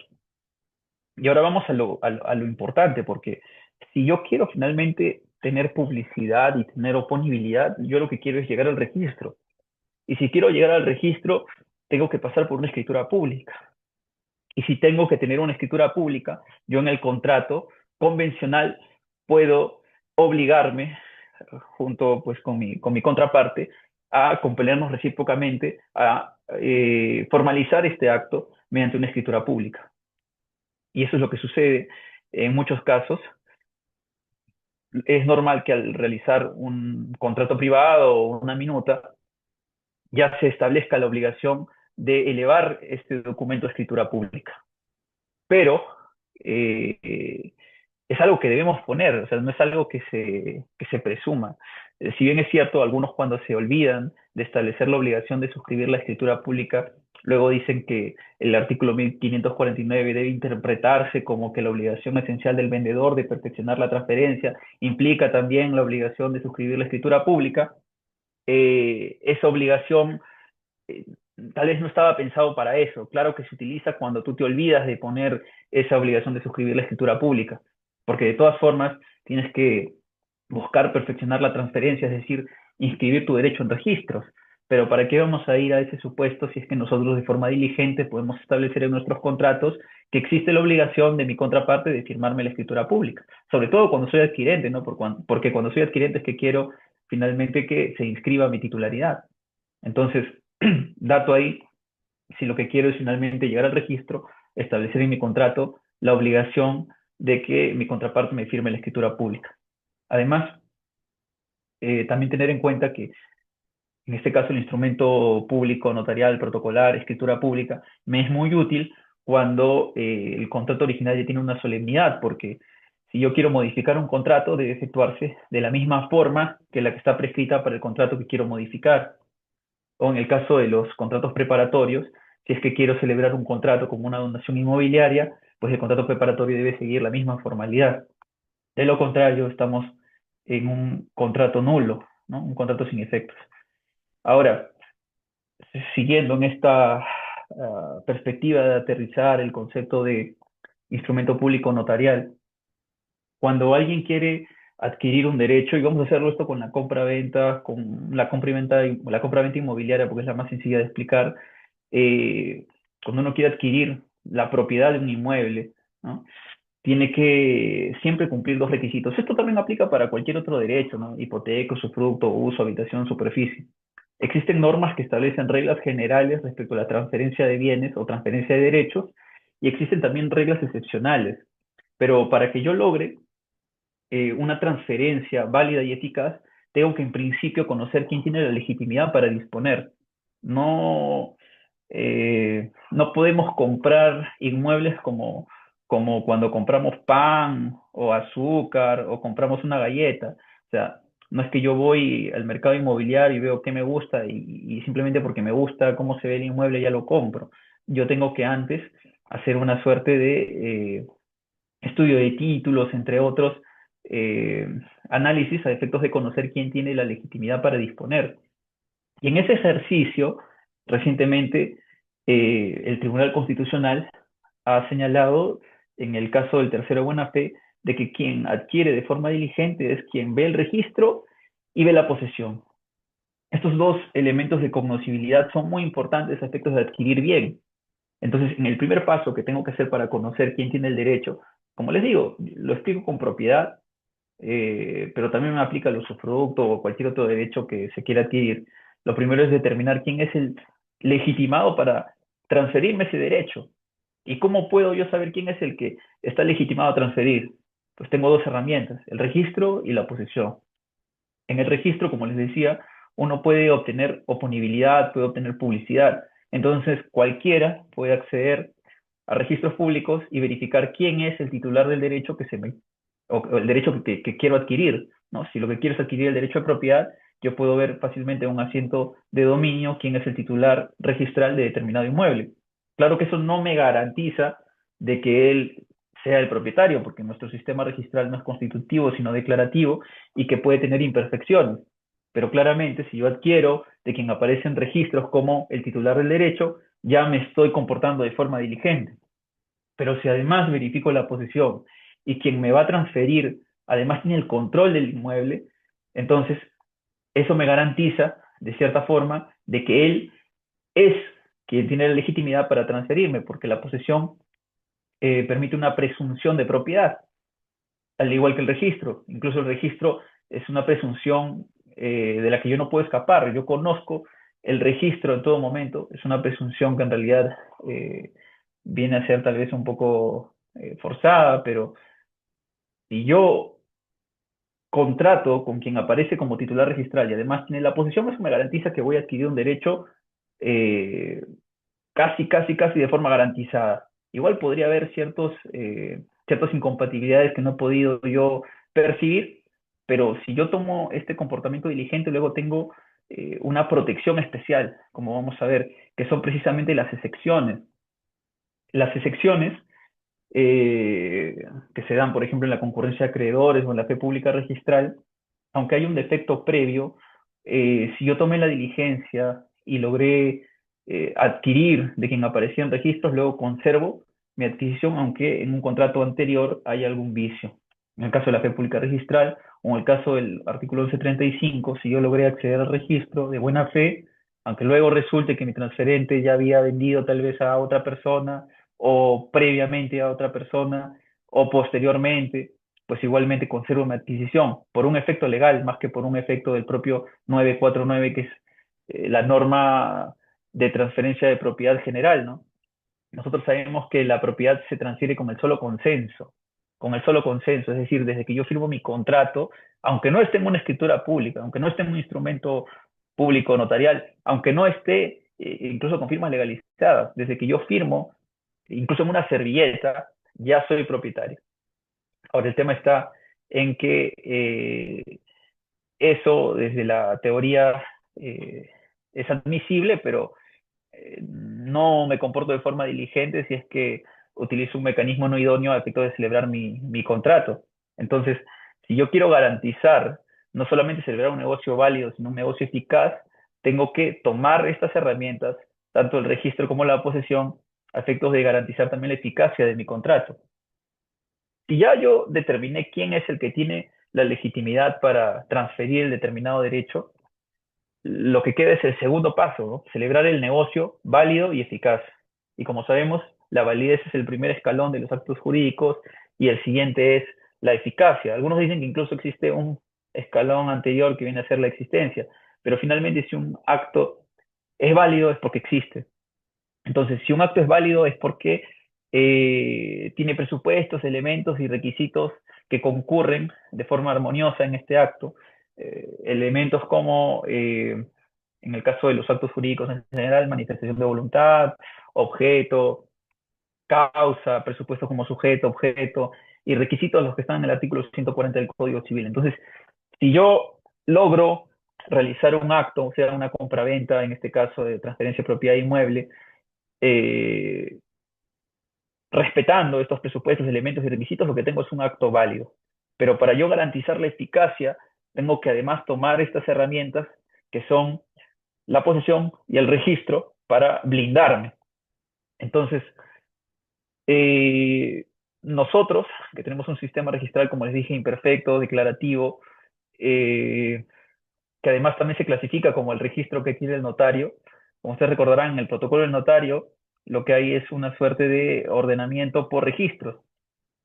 Y ahora vamos a lo importante, porque si yo quiero finalmente tener publicidad y tener oponibilidad, yo lo que quiero es llegar al registro. Y si quiero llegar al registro, tengo que pasar por una escritura pública. Y si tengo que tener una escritura pública, yo en el contrato convencional puedo obligarme, junto pues con mi contraparte, a compelernos recíprocamente a formalizar este acto mediante una escritura pública. Y eso es lo que sucede en muchos casos. Es normal que al realizar un contrato privado o una minuta, ya se establezca la obligación de elevar este documento a escritura pública. Pero es algo que debemos poner, o sea, no es algo que se presuma. Si bien es cierto, algunos cuando se olvidan de establecer la obligación de suscribir la escritura pública, luego dicen que el artículo 1549 debe interpretarse como que la obligación esencial del vendedor de perfeccionar la transferencia implica también la obligación de suscribir la escritura pública. Esa obligación eh, tal vez no estaba pensado para eso. Claro que se utiliza cuando tú te olvidas de poner esa obligación de suscribir la escritura pública, porque de todas formas tienes que buscar perfeccionar la transferencia, es decir, inscribir tu derecho en registros. Pero ¿para qué vamos a ir a ese supuesto si es que nosotros de forma diligente podemos establecer en nuestros contratos que existe la obligación de mi contraparte de firmarme la escritura pública? Sobre todo cuando soy adquirente, ¿no? Porque cuando soy adquirente es que quiero finalmente que se inscriba mi titularidad. Entonces, dato ahí, si lo que quiero es finalmente llegar al registro, establecer en mi contrato la obligación de que mi contraparte me firme la escritura pública. Además, también tener en cuenta que en este caso el instrumento público, notarial, protocolar, escritura pública, me es muy útil cuando el contrato original ya tiene una solemnidad, porque si yo quiero modificar un contrato, debe efectuarse de la misma forma que la que está prescrita para el contrato que quiero modificar. O en el caso de los contratos preparatorios, si es que quiero celebrar un contrato como una donación inmobiliaria, pues el contrato preparatorio debe seguir la misma formalidad. De lo contrario, estamos en un contrato nulo, ¿no? Un contrato sin efectos. Ahora, siguiendo en esta perspectiva de aterrizar el concepto de instrumento público notarial, cuando alguien quiere adquirir un derecho, y vamos a hacerlo esto con la compra-venta, con la compra-venta inmobiliaria, porque es la más sencilla de explicar, cuando uno quiere adquirir la propiedad de un inmueble, ¿no? Tiene que siempre cumplir dos requisitos. Esto también aplica para cualquier otro derecho, ¿no? Hipoteca, usufructo, uso, habitación, superficie. Existen normas que establecen reglas generales respecto a la transferencia de bienes o transferencia de derechos y existen también reglas excepcionales. Pero para que yo logre una transferencia válida y eficaz, tengo que en principio conocer quién tiene la legitimidad para disponer. No, no podemos comprar inmuebles como cuando compramos pan o azúcar o compramos una galleta. O sea, no es que yo voy al mercado inmobiliario y veo qué me gusta y simplemente porque me gusta cómo se ve el inmueble ya lo compro. Yo tengo que antes hacer una suerte de estudio de títulos, entre otros, eh, análisis a efectos de conocer quién tiene la legitimidad para disponer. Y en ese ejercicio, recientemente, el Tribunal Constitucional ha señalado, en el caso del tercero buena fe, de que quien adquiere de forma diligente es quien ve el registro y ve la posesión. Estos dos elementos de cognoscibilidad son muy importantes a efectos de adquirir bien. Entonces, en el primer paso que tengo que hacer para conocer quién tiene el derecho, como les digo, lo explico con propiedad, pero también me aplica al usufructo o cualquier otro derecho que se quiera adquirir. Lo primero es determinar quién es el legitimado para transferirme ese derecho. ¿Y cómo puedo yo saber quién es el que está legitimado a transferir? Pues tengo dos herramientas, el registro y la posesión. En el registro, como les decía, uno puede obtener oponibilidad, puede obtener publicidad. Entonces, cualquiera puede acceder a registros públicos y verificar quién es el titular del derecho o el derecho que quiero adquirir, ¿no? Si lo que quiero es adquirir el derecho de propiedad, yo puedo ver fácilmente en un asiento de dominio quién es el titular registral de determinado inmueble. Claro que eso no me garantiza de que él sea el propietario, porque nuestro sistema registral no es constitutivo, sino declarativo, y que puede tener imperfecciones. Pero claramente, si yo adquiero de quien aparece en registros como el titular del derecho, ya me estoy comportando de forma diligente. Pero si además verifico la posesión y quien me va a transferir además tiene el control del inmueble, entonces eso me garantiza, de cierta forma, de que él es quien tiene la legitimidad para transferirme, porque la posesión permite una presunción de propiedad, al igual que el registro. Incluso el registro es una presunción de la que yo no puedo escapar. Yo conozco el registro en todo momento. Es una presunción que en realidad viene a ser tal vez un poco forzada, pero si yo contrato con quien aparece como titular registral y además tiene la posesión, eso me garantiza que voy a adquirir un derecho eh, casi de forma garantizada. Igual podría haber ciertas incompatibilidades que no he podido yo percibir, pero si yo tomo este comportamiento diligente, luego tengo una protección especial, como vamos a ver, que son precisamente las excepciones. Las excepciones que se dan, por ejemplo, en la concurrencia de acreedores o en la fe pública registral, aunque hay un defecto previo, si yo tomé la diligencia y logré adquirir de quien aparecía en registros, luego conservo mi adquisición, aunque en un contrato anterior hay algún vicio. En el caso de la fe pública registral, o en el caso del artículo 1135, si yo logré acceder al registro de buena fe, aunque luego resulte que mi transferente ya había vendido tal vez a otra persona, o previamente a otra persona, o posteriormente, pues igualmente conservo mi adquisición por un efecto legal, más que por un efecto del propio 949, que es la norma de transferencia de propiedad general, ¿no? Nosotros sabemos que la propiedad se transfiere con el solo consenso, es decir, desde que yo firmo mi contrato, aunque no esté en una escritura pública, aunque no esté en un instrumento público notarial, aunque no esté incluso con firmas legalizadas, desde que yo firmo, incluso en una servilleta, ya soy propietario. Ahora, el tema está en que eso desde la teoría es admisible, pero no me comporto de forma diligente si es que utilizo un mecanismo no idóneo a efecto de celebrar mi contrato. Entonces, si yo quiero garantizar no solamente celebrar un negocio válido, sino un negocio eficaz, tengo que tomar estas herramientas, tanto el registro como la posesión, a efectos de garantizar también la eficacia de mi contrato. Si ya yo determiné quién es el que tiene la legitimidad para transferir el determinado derecho, lo que queda es el segundo paso, ¿no? Celebrar el negocio válido y eficaz. Y como sabemos, la validez es el primer escalón de los actos jurídicos y el siguiente es la eficacia. Algunos dicen que incluso existe un escalón anterior que viene a ser la existencia, pero finalmente si un acto es válido es porque existe. Entonces, si un acto es válido es porque tiene presupuestos, elementos y requisitos que concurren de forma armoniosa en este acto. Elementos como, en el caso de los actos jurídicos en general, manifestación de voluntad, objeto, causa, presupuesto como sujeto, objeto, y requisitos los que están en el artículo 140 del Código Civil. Entonces, si yo logro realizar un acto, o sea, una compraventa, en este caso de transferencia de propiedad inmueble, eh, respetando estos presupuestos, elementos y requisitos, lo que tengo es un acto válido. Pero para yo garantizar la eficacia, tengo que además tomar estas herramientas que son la posesión y el registro para blindarme. Entonces, eh, nosotros, que tenemos un sistema registral, como les dije, imperfecto, declarativo, eh, que además también se clasifica como el registro que tiene el notario. Como ustedes recordarán, en el protocolo del notario, lo que hay es una suerte de ordenamiento por registros.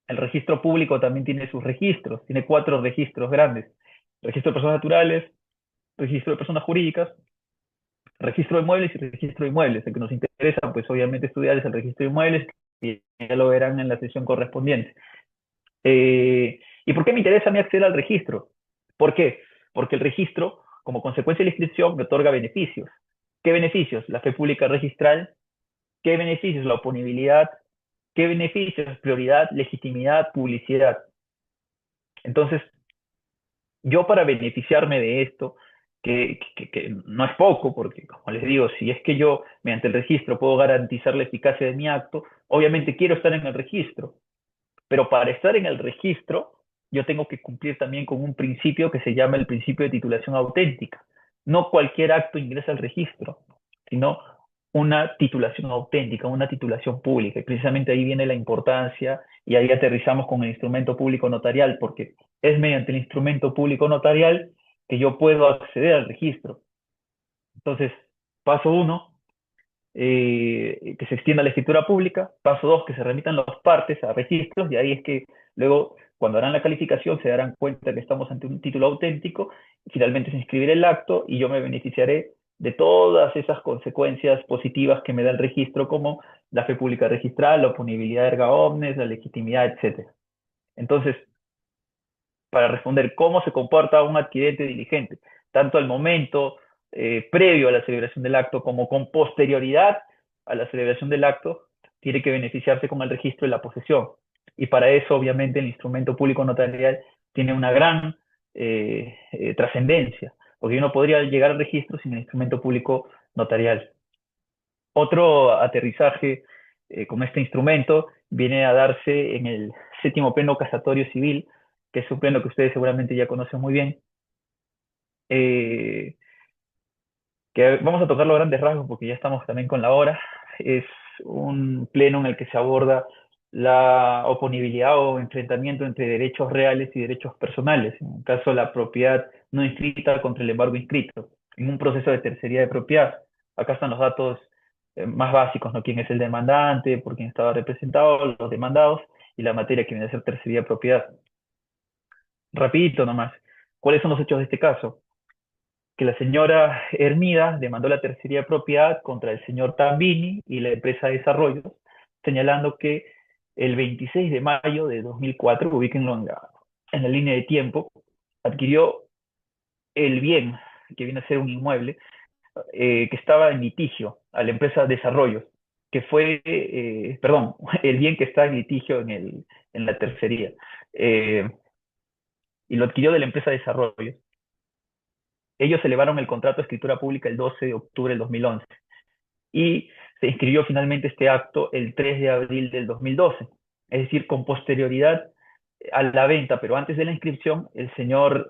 El registro público también tiene sus registros, tiene 4 registros grandes. Registro de personas naturales, registro de personas jurídicas, registro de inmuebles y registro de inmuebles. El que nos interesa, pues obviamente estudiar es el registro de inmuebles, y ya lo verán en la sesión correspondiente. ¿Y por qué me interesa a mí acceder al registro? ¿Por qué? Porque el registro, como consecuencia de la inscripción, me otorga beneficios. ¿Qué beneficios? La fe pública registral. ¿Qué beneficios? La oponibilidad. ¿Qué beneficios? Prioridad, legitimidad, publicidad. Entonces, yo para beneficiarme de esto, que no es poco, porque como les digo, si es que yo mediante el registro puedo garantizar la eficacia de mi acto, obviamente quiero estar en el registro. Pero para estar en el registro, yo tengo que cumplir también con un principio que se llama el principio de titulación auténtica. No cualquier acto ingresa al registro, sino una titulación auténtica, una titulación pública. Y precisamente ahí viene la importancia y ahí aterrizamos con el instrumento público notarial, porque es mediante el instrumento público notarial que yo puedo acceder al registro. Entonces, paso uno, que se extienda la escritura pública. Paso 2, que se remitan las partes a registros, y ahí es que luego, cuando harán la calificación, se darán cuenta que estamos ante un título auténtico. Finalmente se inscribirá el acto y yo me beneficiaré de todas esas consecuencias positivas que me da el registro, como la fe pública registral, la oponibilidad erga omnes, la legitimidad, etc. Entonces, para responder cómo se comporta un adquirente diligente, tanto al momento previo a la celebración del acto como con posterioridad a la celebración del acto, tiene que beneficiarse con el registro de la posesión. Y para eso, obviamente, el instrumento público notarial tiene una gran trascendencia, porque yo no podría llegar al registro sin el instrumento público notarial. Otro aterrizaje con este instrumento viene a darse en el séptimo pleno casatorio civil, que es un pleno que ustedes seguramente ya conocen muy bien. Eh, que vamos a tocarlo a grandes rasgos porque ya estamos también con la hora. Es un pleno en el que se aborda la oponibilidad o enfrentamiento entre derechos reales y derechos personales. En el caso de la propiedad no inscrita contra el embargo inscrito, en un proceso de tercería de propiedad. Acá están los datos más básicos, ¿no? Quién es el demandante, por quién estaba representado, los demandados y la materia que viene a ser tercería de propiedad. Rapidito nomás. ¿Cuáles son los hechos de este caso? Que la señora Hermida demandó la tercería de propiedad contra el señor Tambini y la empresa de desarrollo, señalando que el 26 de mayo de 2004, ubíquenlo en la línea de tiempo, adquirió el bien, que viene a ser un inmueble, que estaba en litigio a la empresa Desarrollos, que fue, perdón, el bien que está en litigio en la tercería, eh, y lo adquirió de la empresa Desarrollos. Ellos elevaron el contrato de escritura pública el 12 de octubre del 2011 y se inscribió finalmente este acto el 3 de abril del 2012, es decir, con posterioridad a la venta, pero antes de la inscripción, el señor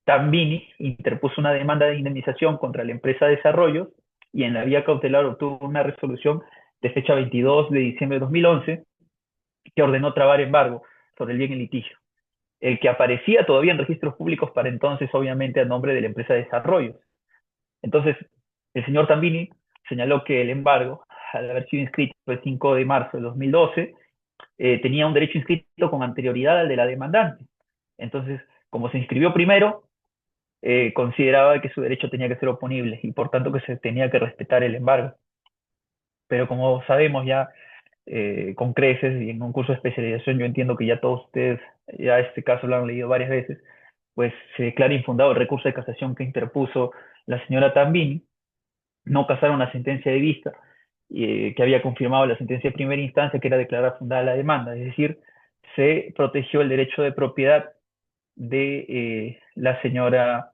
Tambini interpuso una demanda de indemnización contra la empresa de desarrollo y en la vía cautelar obtuvo una resolución de fecha 22 de diciembre de 2011 que ordenó trabar embargo sobre el bien en litigio, el que aparecía todavía en registros públicos para entonces, obviamente, a nombre de la empresa de desarrollo. Entonces, el señor Tambini señaló que el embargo, al haber sido inscrito el 5 de marzo de 2012, tenía un derecho inscrito con anterioridad al de la demandante. Entonces, como se inscribió primero, consideraba que su derecho tenía que ser oponible y por tanto que se tenía que respetar el embargo. Pero como sabemos ya con creces y en un curso de especialización, yo entiendo que ya todos ustedes, ya este caso lo han leído varias veces, pues se declara infundado el recurso de casación que interpuso la señora Tambini. No casaron la sentencia de vista que había confirmado la sentencia de primera instancia que era declarada fundada la demanda, es decir, se protegió el derecho de propiedad de la señora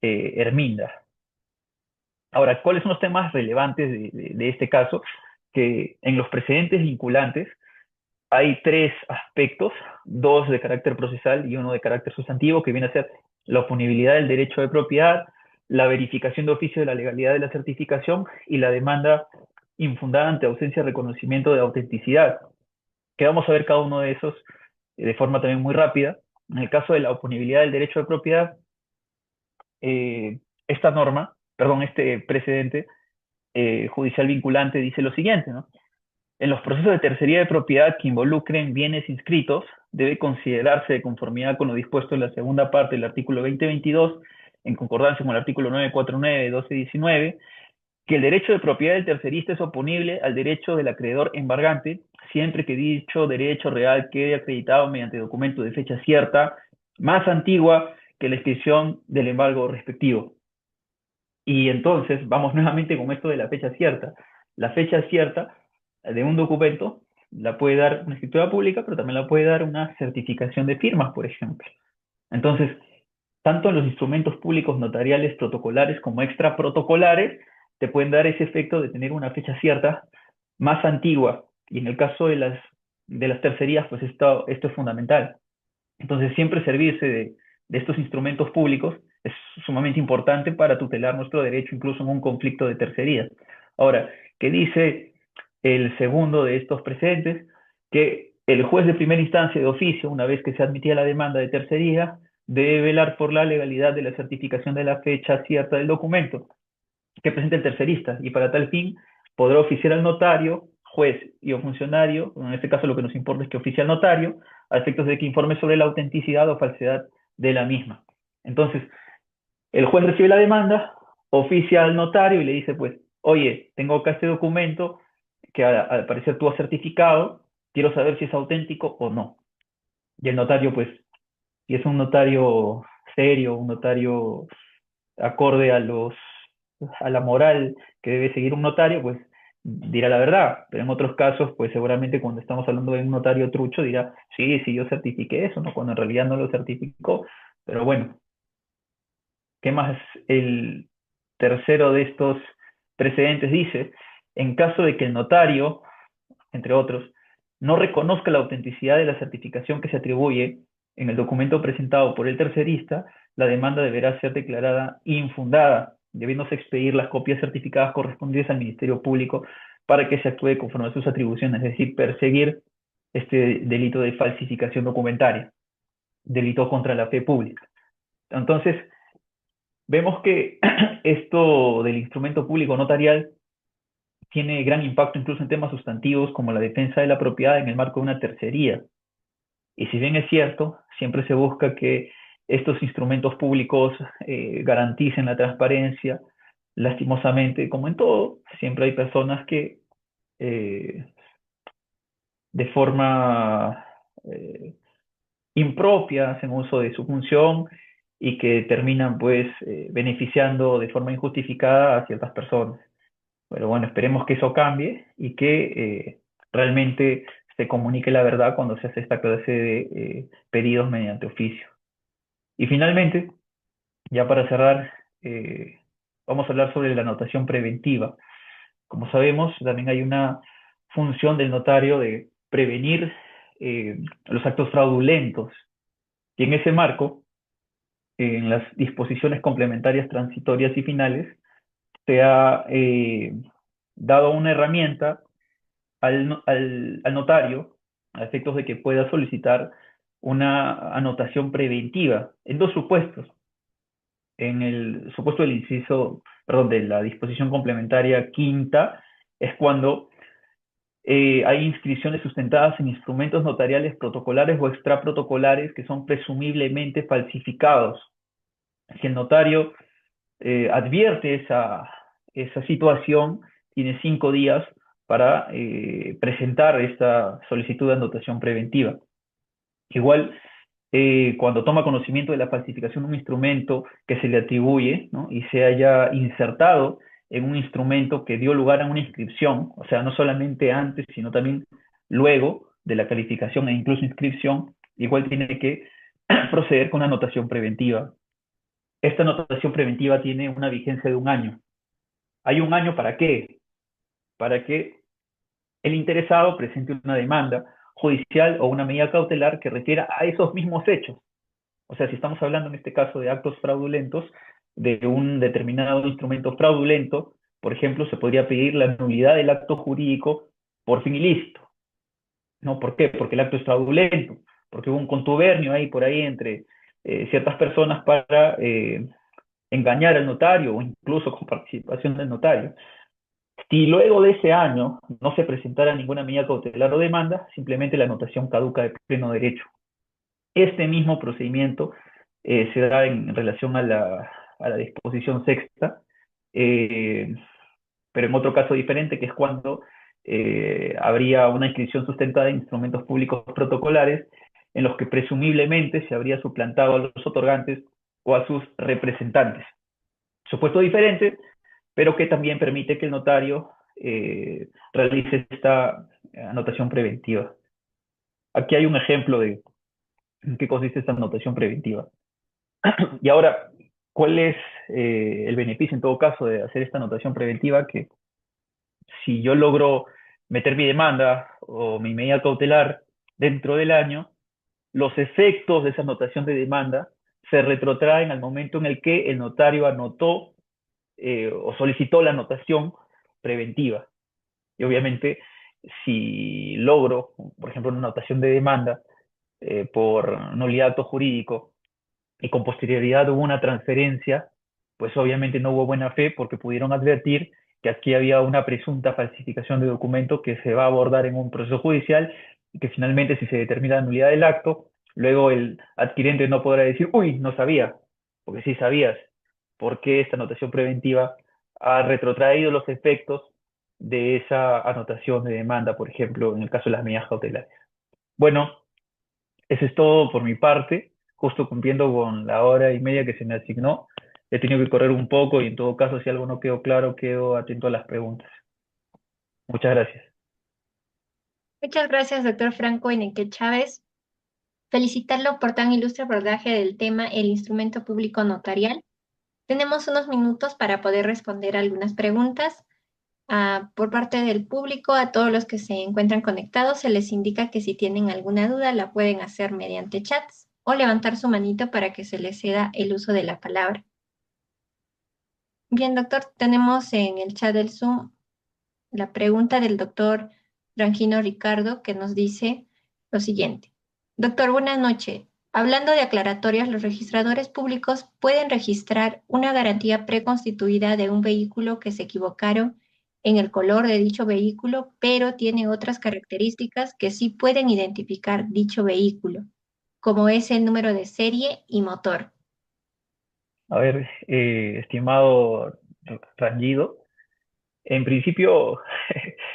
Herminda. Ahora, ¿cuáles son los temas relevantes de este caso? Que en los precedentes vinculantes hay tres aspectos, dos de carácter procesal y uno de carácter sustantivo, que viene a ser la oponibilidad del derecho de propiedad, la verificación de oficio de la legalidad de la certificación y la demanda infundada ante ausencia de reconocimiento de autenticidad. Que vamos a ver cada uno de esos de forma también muy rápida. En el caso de la oponibilidad del derecho de propiedad, esta norma, perdón, este precedente judicial vinculante dice lo siguiente, ¿no? En los procesos de tercería de propiedad que involucren bienes inscritos, debe considerarse de conformidad con lo dispuesto en la segunda parte del artículo 2022, en concordancia con el artículo 949, 1219, que el derecho de propiedad del tercerista es oponible al derecho del acreedor embargante, siempre que dicho derecho real quede acreditado mediante documento de fecha cierta, más antigua que la inscripción del embargo respectivo. Y entonces vamos nuevamente con esto de la fecha cierta. La fecha cierta de un documento la puede dar una escritura pública, pero también la puede dar una certificación de firmas, por ejemplo. Entonces, tanto en los instrumentos públicos notariales protocolares como extraprotocolares, te pueden dar ese efecto de tener una fecha cierta más antigua. Y en el caso de las tercerías, pues esto es fundamental. Entonces, siempre servirse de estos instrumentos públicos es sumamente importante para tutelar nuestro derecho, incluso en un conflicto de tercerías. Ahora, ¿qué dice el segundo de estos precedentes? Que el juez de primera instancia de oficio, una vez que se admitía la demanda de tercería, debe velar por la legalidad de la certificación de la fecha cierta del documento que presente el tercerista y para tal fin podrá oficiar al notario, juez y o funcionario, en este caso lo que nos importa es que oficie al notario, a efectos de que informe sobre la autenticidad o falsedad de la misma. Entonces, el juez recibe la demanda, oficia al notario y le dice, pues, oye, tengo acá este documento que al parecer tú has certificado, quiero saber si es auténtico o no. Y el notario, pues, si es un notario serio, un notario acorde a la moral que debe seguir un notario, pues dirá la verdad. Pero en otros casos, pues seguramente cuando estamos hablando de un notario trucho, dirá, sí, sí, yo certifiqué eso, ¿no? Cuando en realidad no lo certificó. Pero bueno, ¿qué más el tercero de estos precedentes dice? En caso de que el notario, entre otros, no reconozca la autenticidad de la certificación que se atribuye en el documento presentado por el tercerista, la demanda deberá ser declarada infundada. debiéndose expedir las copias certificadas correspondientes al Ministerio Público para que se actúe conforme a sus atribuciones, es decir, perseguir este delito de falsificación documentaria, delito contra la fe pública. Entonces, vemos que esto del instrumento público notarial tiene gran impacto incluso en temas sustantivos como la defensa de la propiedad en el marco de una tercería. Y si bien es cierto, siempre se busca que estos instrumentos públicos garanticen la transparencia, lastimosamente, como en todo, siempre hay personas que eh, de forma impropia hacen uso de su función y que terminan pues beneficiando de forma injustificada a ciertas personas. Pero bueno, esperemos que eso cambie y que realmente se comunique la verdad cuando se hace esta clase de pedidos mediante oficio. Y finalmente, ya para cerrar, vamos a hablar sobre la anotación preventiva. Como sabemos, también hay una función del notario de prevenir los actos fraudulentos. Y en ese marco, en las disposiciones complementarias transitorias y finales, se ha dado una herramienta al notario a efectos de que pueda solicitar una anotación preventiva en dos supuestos. En el supuesto del inciso, perdón, de la disposición complementaria quinta, es cuando hay inscripciones sustentadas en instrumentos notariales protocolares o extraprotocolares que son presumiblemente falsificados. Si el notario advierte esa situación, tiene 5 días para presentar esta solicitud de anotación preventiva. Igual, cuando toma conocimiento de la falsificación de un instrumento que se le atribuye, ¿no? Y se haya insertado en un instrumento que dio lugar a una inscripción, o sea, no solamente antes, sino también luego de la calificación e incluso inscripción, igual tiene que proceder con una anotación preventiva. Esta anotación preventiva tiene una vigencia de 1 año. ¿Hay 1 año para qué? Para que el interesado presente una demanda judicial o una medida cautelar que refiera a esos mismos hechos. O sea, si estamos hablando en este caso de actos fraudulentos, de un determinado instrumento fraudulento, por ejemplo, se podría pedir la nulidad del acto jurídico por fin ilícito. ¿No? ¿Por qué? Porque el acto es fraudulento, porque hubo un contubernio ahí por ahí entre ciertas personas para engañar al notario o incluso con participación del notario. Si luego de ese año no se presentara ninguna medida cautelar o demanda, simplemente la anotación caduca de pleno derecho. Este mismo procedimiento se da en relación a la disposición sexta, pero en otro caso diferente, que es cuando habría una inscripción sustentada en instrumentos públicos protocolares en los que presumiblemente se habría suplantado a los otorgantes o a sus representantes. Supuesto diferente, pero que también permite que el notario realice esta anotación preventiva. Aquí hay un ejemplo de en qué consiste esta anotación preventiva. Y ahora, ¿cuál es el beneficio en todo caso de hacer esta anotación preventiva? Que si yo logro meter mi demanda o mi medida cautelar dentro del año, los efectos de esa anotación de demanda se retrotraen al momento en el que el notario anotó o solicitó la anotación preventiva. Y obviamente, si logro, por ejemplo, una anotación de demanda por nulidad de acto jurídico y con posterioridad hubo una transferencia, pues obviamente no hubo buena fe porque pudieron advertir que aquí había una presunta falsificación de documento que se va a abordar en un proceso judicial y que finalmente si se determina la nulidad del acto, luego el adquirente no podrá decir, uy, no sabía, porque sí sabías, porque esta anotación preventiva ha retrotraído los efectos de esa anotación de demanda, por ejemplo, en el caso de las medidas cautelares. Bueno, eso es todo por mi parte, justo cumpliendo con la hora y media que se me asignó. He tenido que correr un poco y en todo caso, si algo no quedó claro, quedo atento a las preguntas. Muchas gracias. Muchas gracias, doctor Franco Eneque Chávez. Felicitarlo por tan ilustre abordaje del tema el instrumento público notarial. Tenemos unos minutos para poder responder algunas preguntas. Por parte del público, a todos los que se encuentran conectados, se les indica que si tienen alguna duda la pueden hacer mediante chats o levantar su manito para que se les ceda el uso de la palabra. Bien, doctor, tenemos en el chat del Zoom la pregunta del doctor Rangino Ricardo que nos dice lo siguiente. Doctor, buenas noches. Hablando de aclaratorias, los registradores públicos pueden registrar una garantía preconstituida de un vehículo que se equivocaron en el color de dicho vehículo, pero tiene otras características que sí pueden identificar dicho vehículo, como es el número de serie y motor. A ver, estimado Rangido, en principio,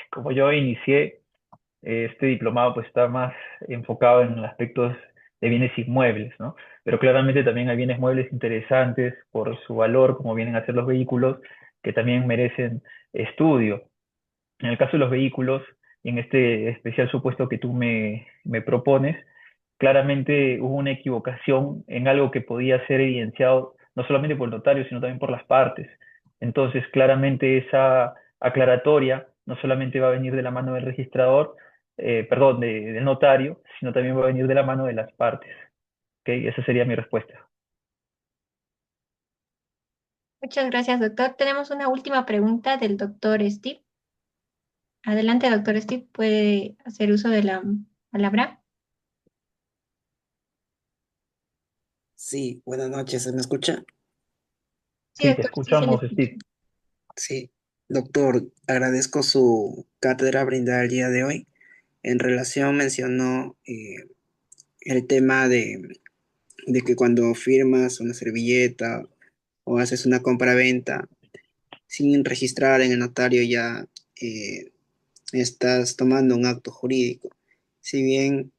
como yo inicié, este diplomado pues está más enfocado en aspectos de bienes inmuebles, ¿no? Pero claramente también hay bienes muebles interesantes por su valor, como vienen a ser los vehículos, que también merecen estudio. En el caso de los vehículos, y en este especial supuesto que tú me propones, claramente hubo una equivocación en algo que podía ser evidenciado no solamente por el notario, sino también por las partes. Entonces, claramente esa aclaratoria no solamente va a venir de la mano del registrador, perdón, del notario, sino también va a venir de la mano de las partes. ¿Ok? Esa sería mi respuesta. Muchas gracias, doctor. Tenemos una última pregunta del doctor Steve. Adelante, doctor Steve, puede hacer uso de la palabra. Sí, buenas noches, ¿se me escucha? Sí, Sí, te doctor, sí se le escuchamos, escucha. Steve. Sí. Doctor, agradezco su cátedra brindada el día de hoy. En relación mencionó el tema de que cuando firmas una servilleta o haces una compra-venta sin registrar en el notario ya eh, estás tomando un acto jurídico. Si bien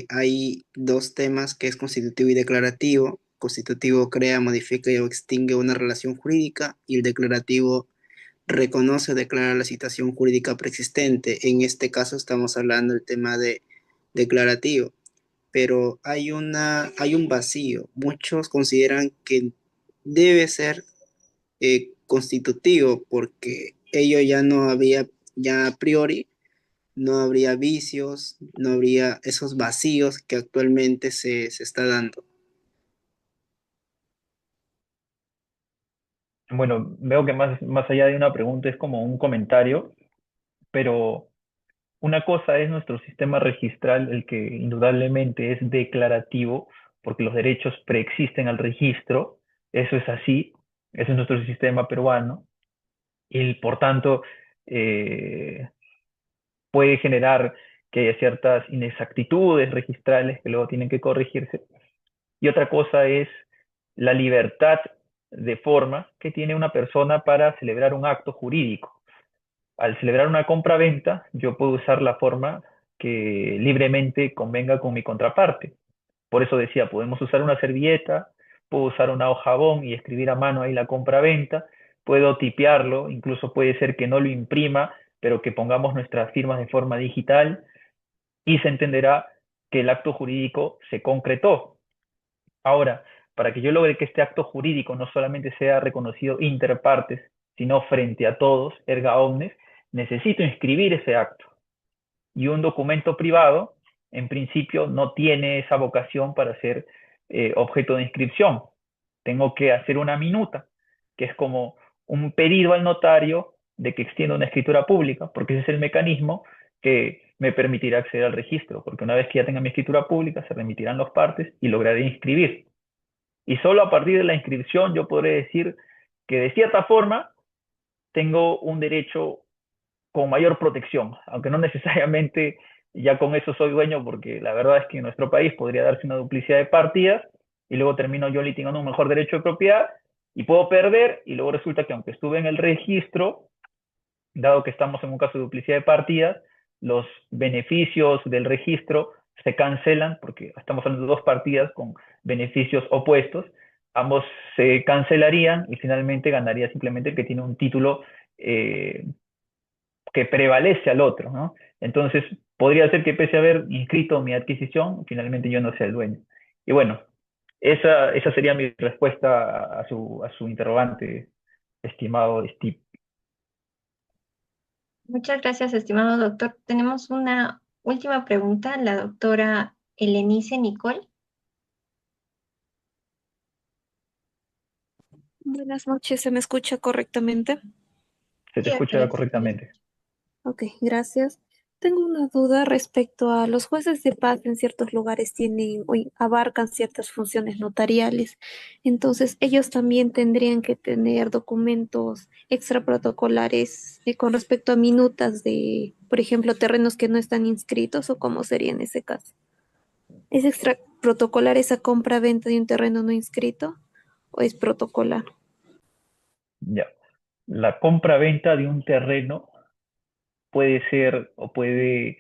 hay dos temas que es constitutivo y declarativo, constitutivo crea, modifica y o extingue una relación jurídica y el declarativo reconoce o declara la situación jurídica preexistente. En este caso estamos hablando del tema de declarativo, pero hay un vacío. Muchos consideran que debe ser constitutivo porque ello ya no había, ya a priori no habría vicios, no habría esos vacíos que actualmente se está dando. Bueno, veo que más allá de una pregunta es como un comentario, pero una cosa es nuestro sistema registral, el que indudablemente es declarativo, porque los derechos preexisten al registro, eso es así, ese es nuestro sistema peruano, y por tanto eh, puede generar que haya ciertas inexactitudes registrales que luego tienen que corregirse. Y otra cosa es la libertad de forma que tiene una persona para celebrar un acto jurídico. Al celebrar una compra-venta, yo puedo usar la forma que libremente convenga con mi contraparte. Por eso decía, podemos usar una servilleta, puedo usar una hoja bond y escribir a mano ahí la compra-venta, puedo tipearlo, incluso puede ser que no lo imprima, pero que pongamos nuestras firmas de forma digital y se entenderá que el acto jurídico se concretó. Ahora, para que yo logre que este acto jurídico no solamente sea reconocido inter partes, sino frente a todos, erga omnes, necesito inscribir ese acto. Y un documento privado, en principio, no tiene esa vocación para ser objeto de inscripción. Tengo que hacer una minuta, que es como un pedido al notario de que extienda una escritura pública, porque ese es el mecanismo que me permitirá acceder al registro, porque una vez que ya tenga mi escritura pública, se remitirán los partes y lograré inscribir. Y solo a partir de la inscripción yo podré decir que de cierta forma tengo un derecho con mayor protección, aunque no necesariamente ya con eso soy dueño, porque la verdad es que en nuestro país podría darse una duplicidad de partidas y luego termino yo litigando un mejor derecho de propiedad y puedo perder y luego resulta que aunque estuve en el registro, dado que estamos en un caso de duplicidad de partidas, los beneficios del registro se cancelan porque estamos hablando de dos partidas con beneficios opuestos, ambos se cancelarían y finalmente ganaría simplemente el que tiene un título que prevalece al otro, ¿no? Entonces, podría ser que pese a haber inscrito mi adquisición, finalmente yo no sea el dueño. Y bueno, esa sería mi respuesta a su interrogante, estimado Steve. Muchas gracias, estimado doctor. Tenemos una última pregunta, la doctora Elenice Nicole. Buenas noches, ¿se me escucha correctamente? Se te Sí, escucha Alex. correctamente. Ok, gracias. Tengo una duda respecto a los jueces de paz en ciertos lugares tienen o abarcan ciertas funciones notariales. Entonces, ellos también tendrían que tener documentos extraprotocolares con respecto a minutas de, por ejemplo, terrenos que no están inscritos o cómo sería en ese caso. ¿Es extraprotocolar esa compra-venta de un terreno no inscrito o es protocolar? Ya. La compra-venta de un terreno puede ser o puede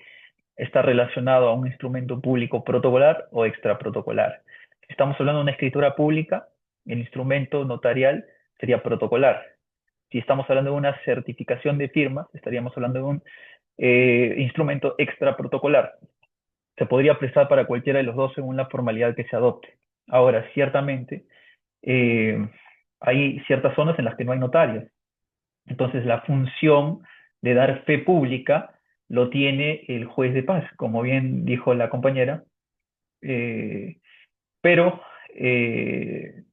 estar relacionado a un instrumento público protocolar o extraprotocolar. Si estamos hablando de una escritura pública, el instrumento notarial sería protocolar. Si estamos hablando de una certificación de firma, estaríamos hablando de un instrumento extraprotocolar. Se podría prestar para cualquiera de los dos según la formalidad que se adopte. Ahora, ciertamente, eh, hay ciertas zonas en las que no hay notarios. Entonces, la función de dar fe pública lo tiene el juez de paz, como bien dijo la compañera, eh, pero eh,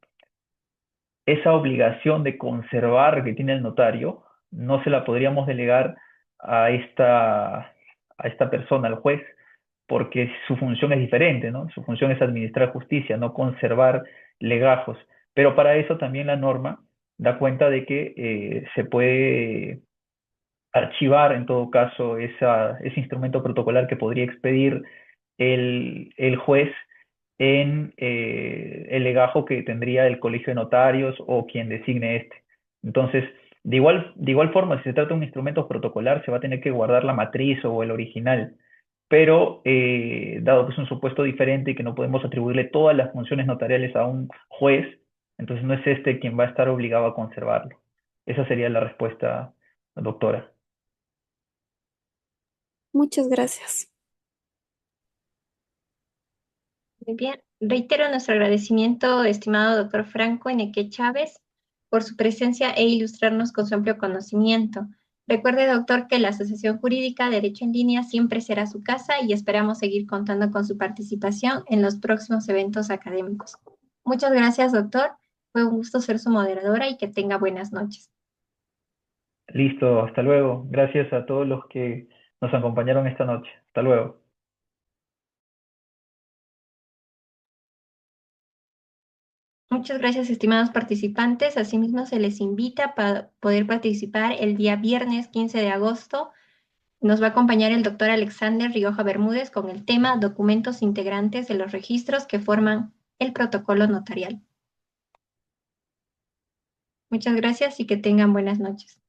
esa obligación de conservar que tiene el notario no se la podríamos delegar a esta persona, al juez, porque su función es diferente, ¿no? Su función es administrar justicia, no conservar legajos. Pero para eso también la norma da cuenta de que se puede archivar en todo caso ese instrumento protocolar que podría expedir el juez en el legajo que tendría el colegio de notarios o quien designe este. Entonces, de igual forma, si se trata de un instrumento protocolar, se va a tener que guardar la matriz o el original, pero dado que es un supuesto diferente y que no podemos atribuirle todas las funciones notariales a un juez, entonces no es este quien va a estar obligado a conservarlo. Esa sería la respuesta, doctora. Muchas gracias. Muy bien. Reitero nuestro agradecimiento, estimado doctor Franco Eneque Chávez, por su presencia e ilustrarnos con su amplio conocimiento. Recuerde, doctor, que la Asociación Jurídica Derecho en Línea siempre será su casa y esperamos seguir contando con su participación en los próximos eventos académicos. Muchas gracias, doctor. Fue un gusto ser su moderadora y que tenga buenas noches. Listo, hasta luego. Gracias a todos los que nos acompañaron esta noche. Hasta luego. Muchas gracias, estimados participantes. Asimismo, se les invita para poder participar el día viernes 15 de agosto. Nos va a acompañar el doctor Alexander Rioja Bermúdez con el tema Documentos integrantes de los registros que forman el protocolo notarial. Muchas gracias y que tengan buenas noches.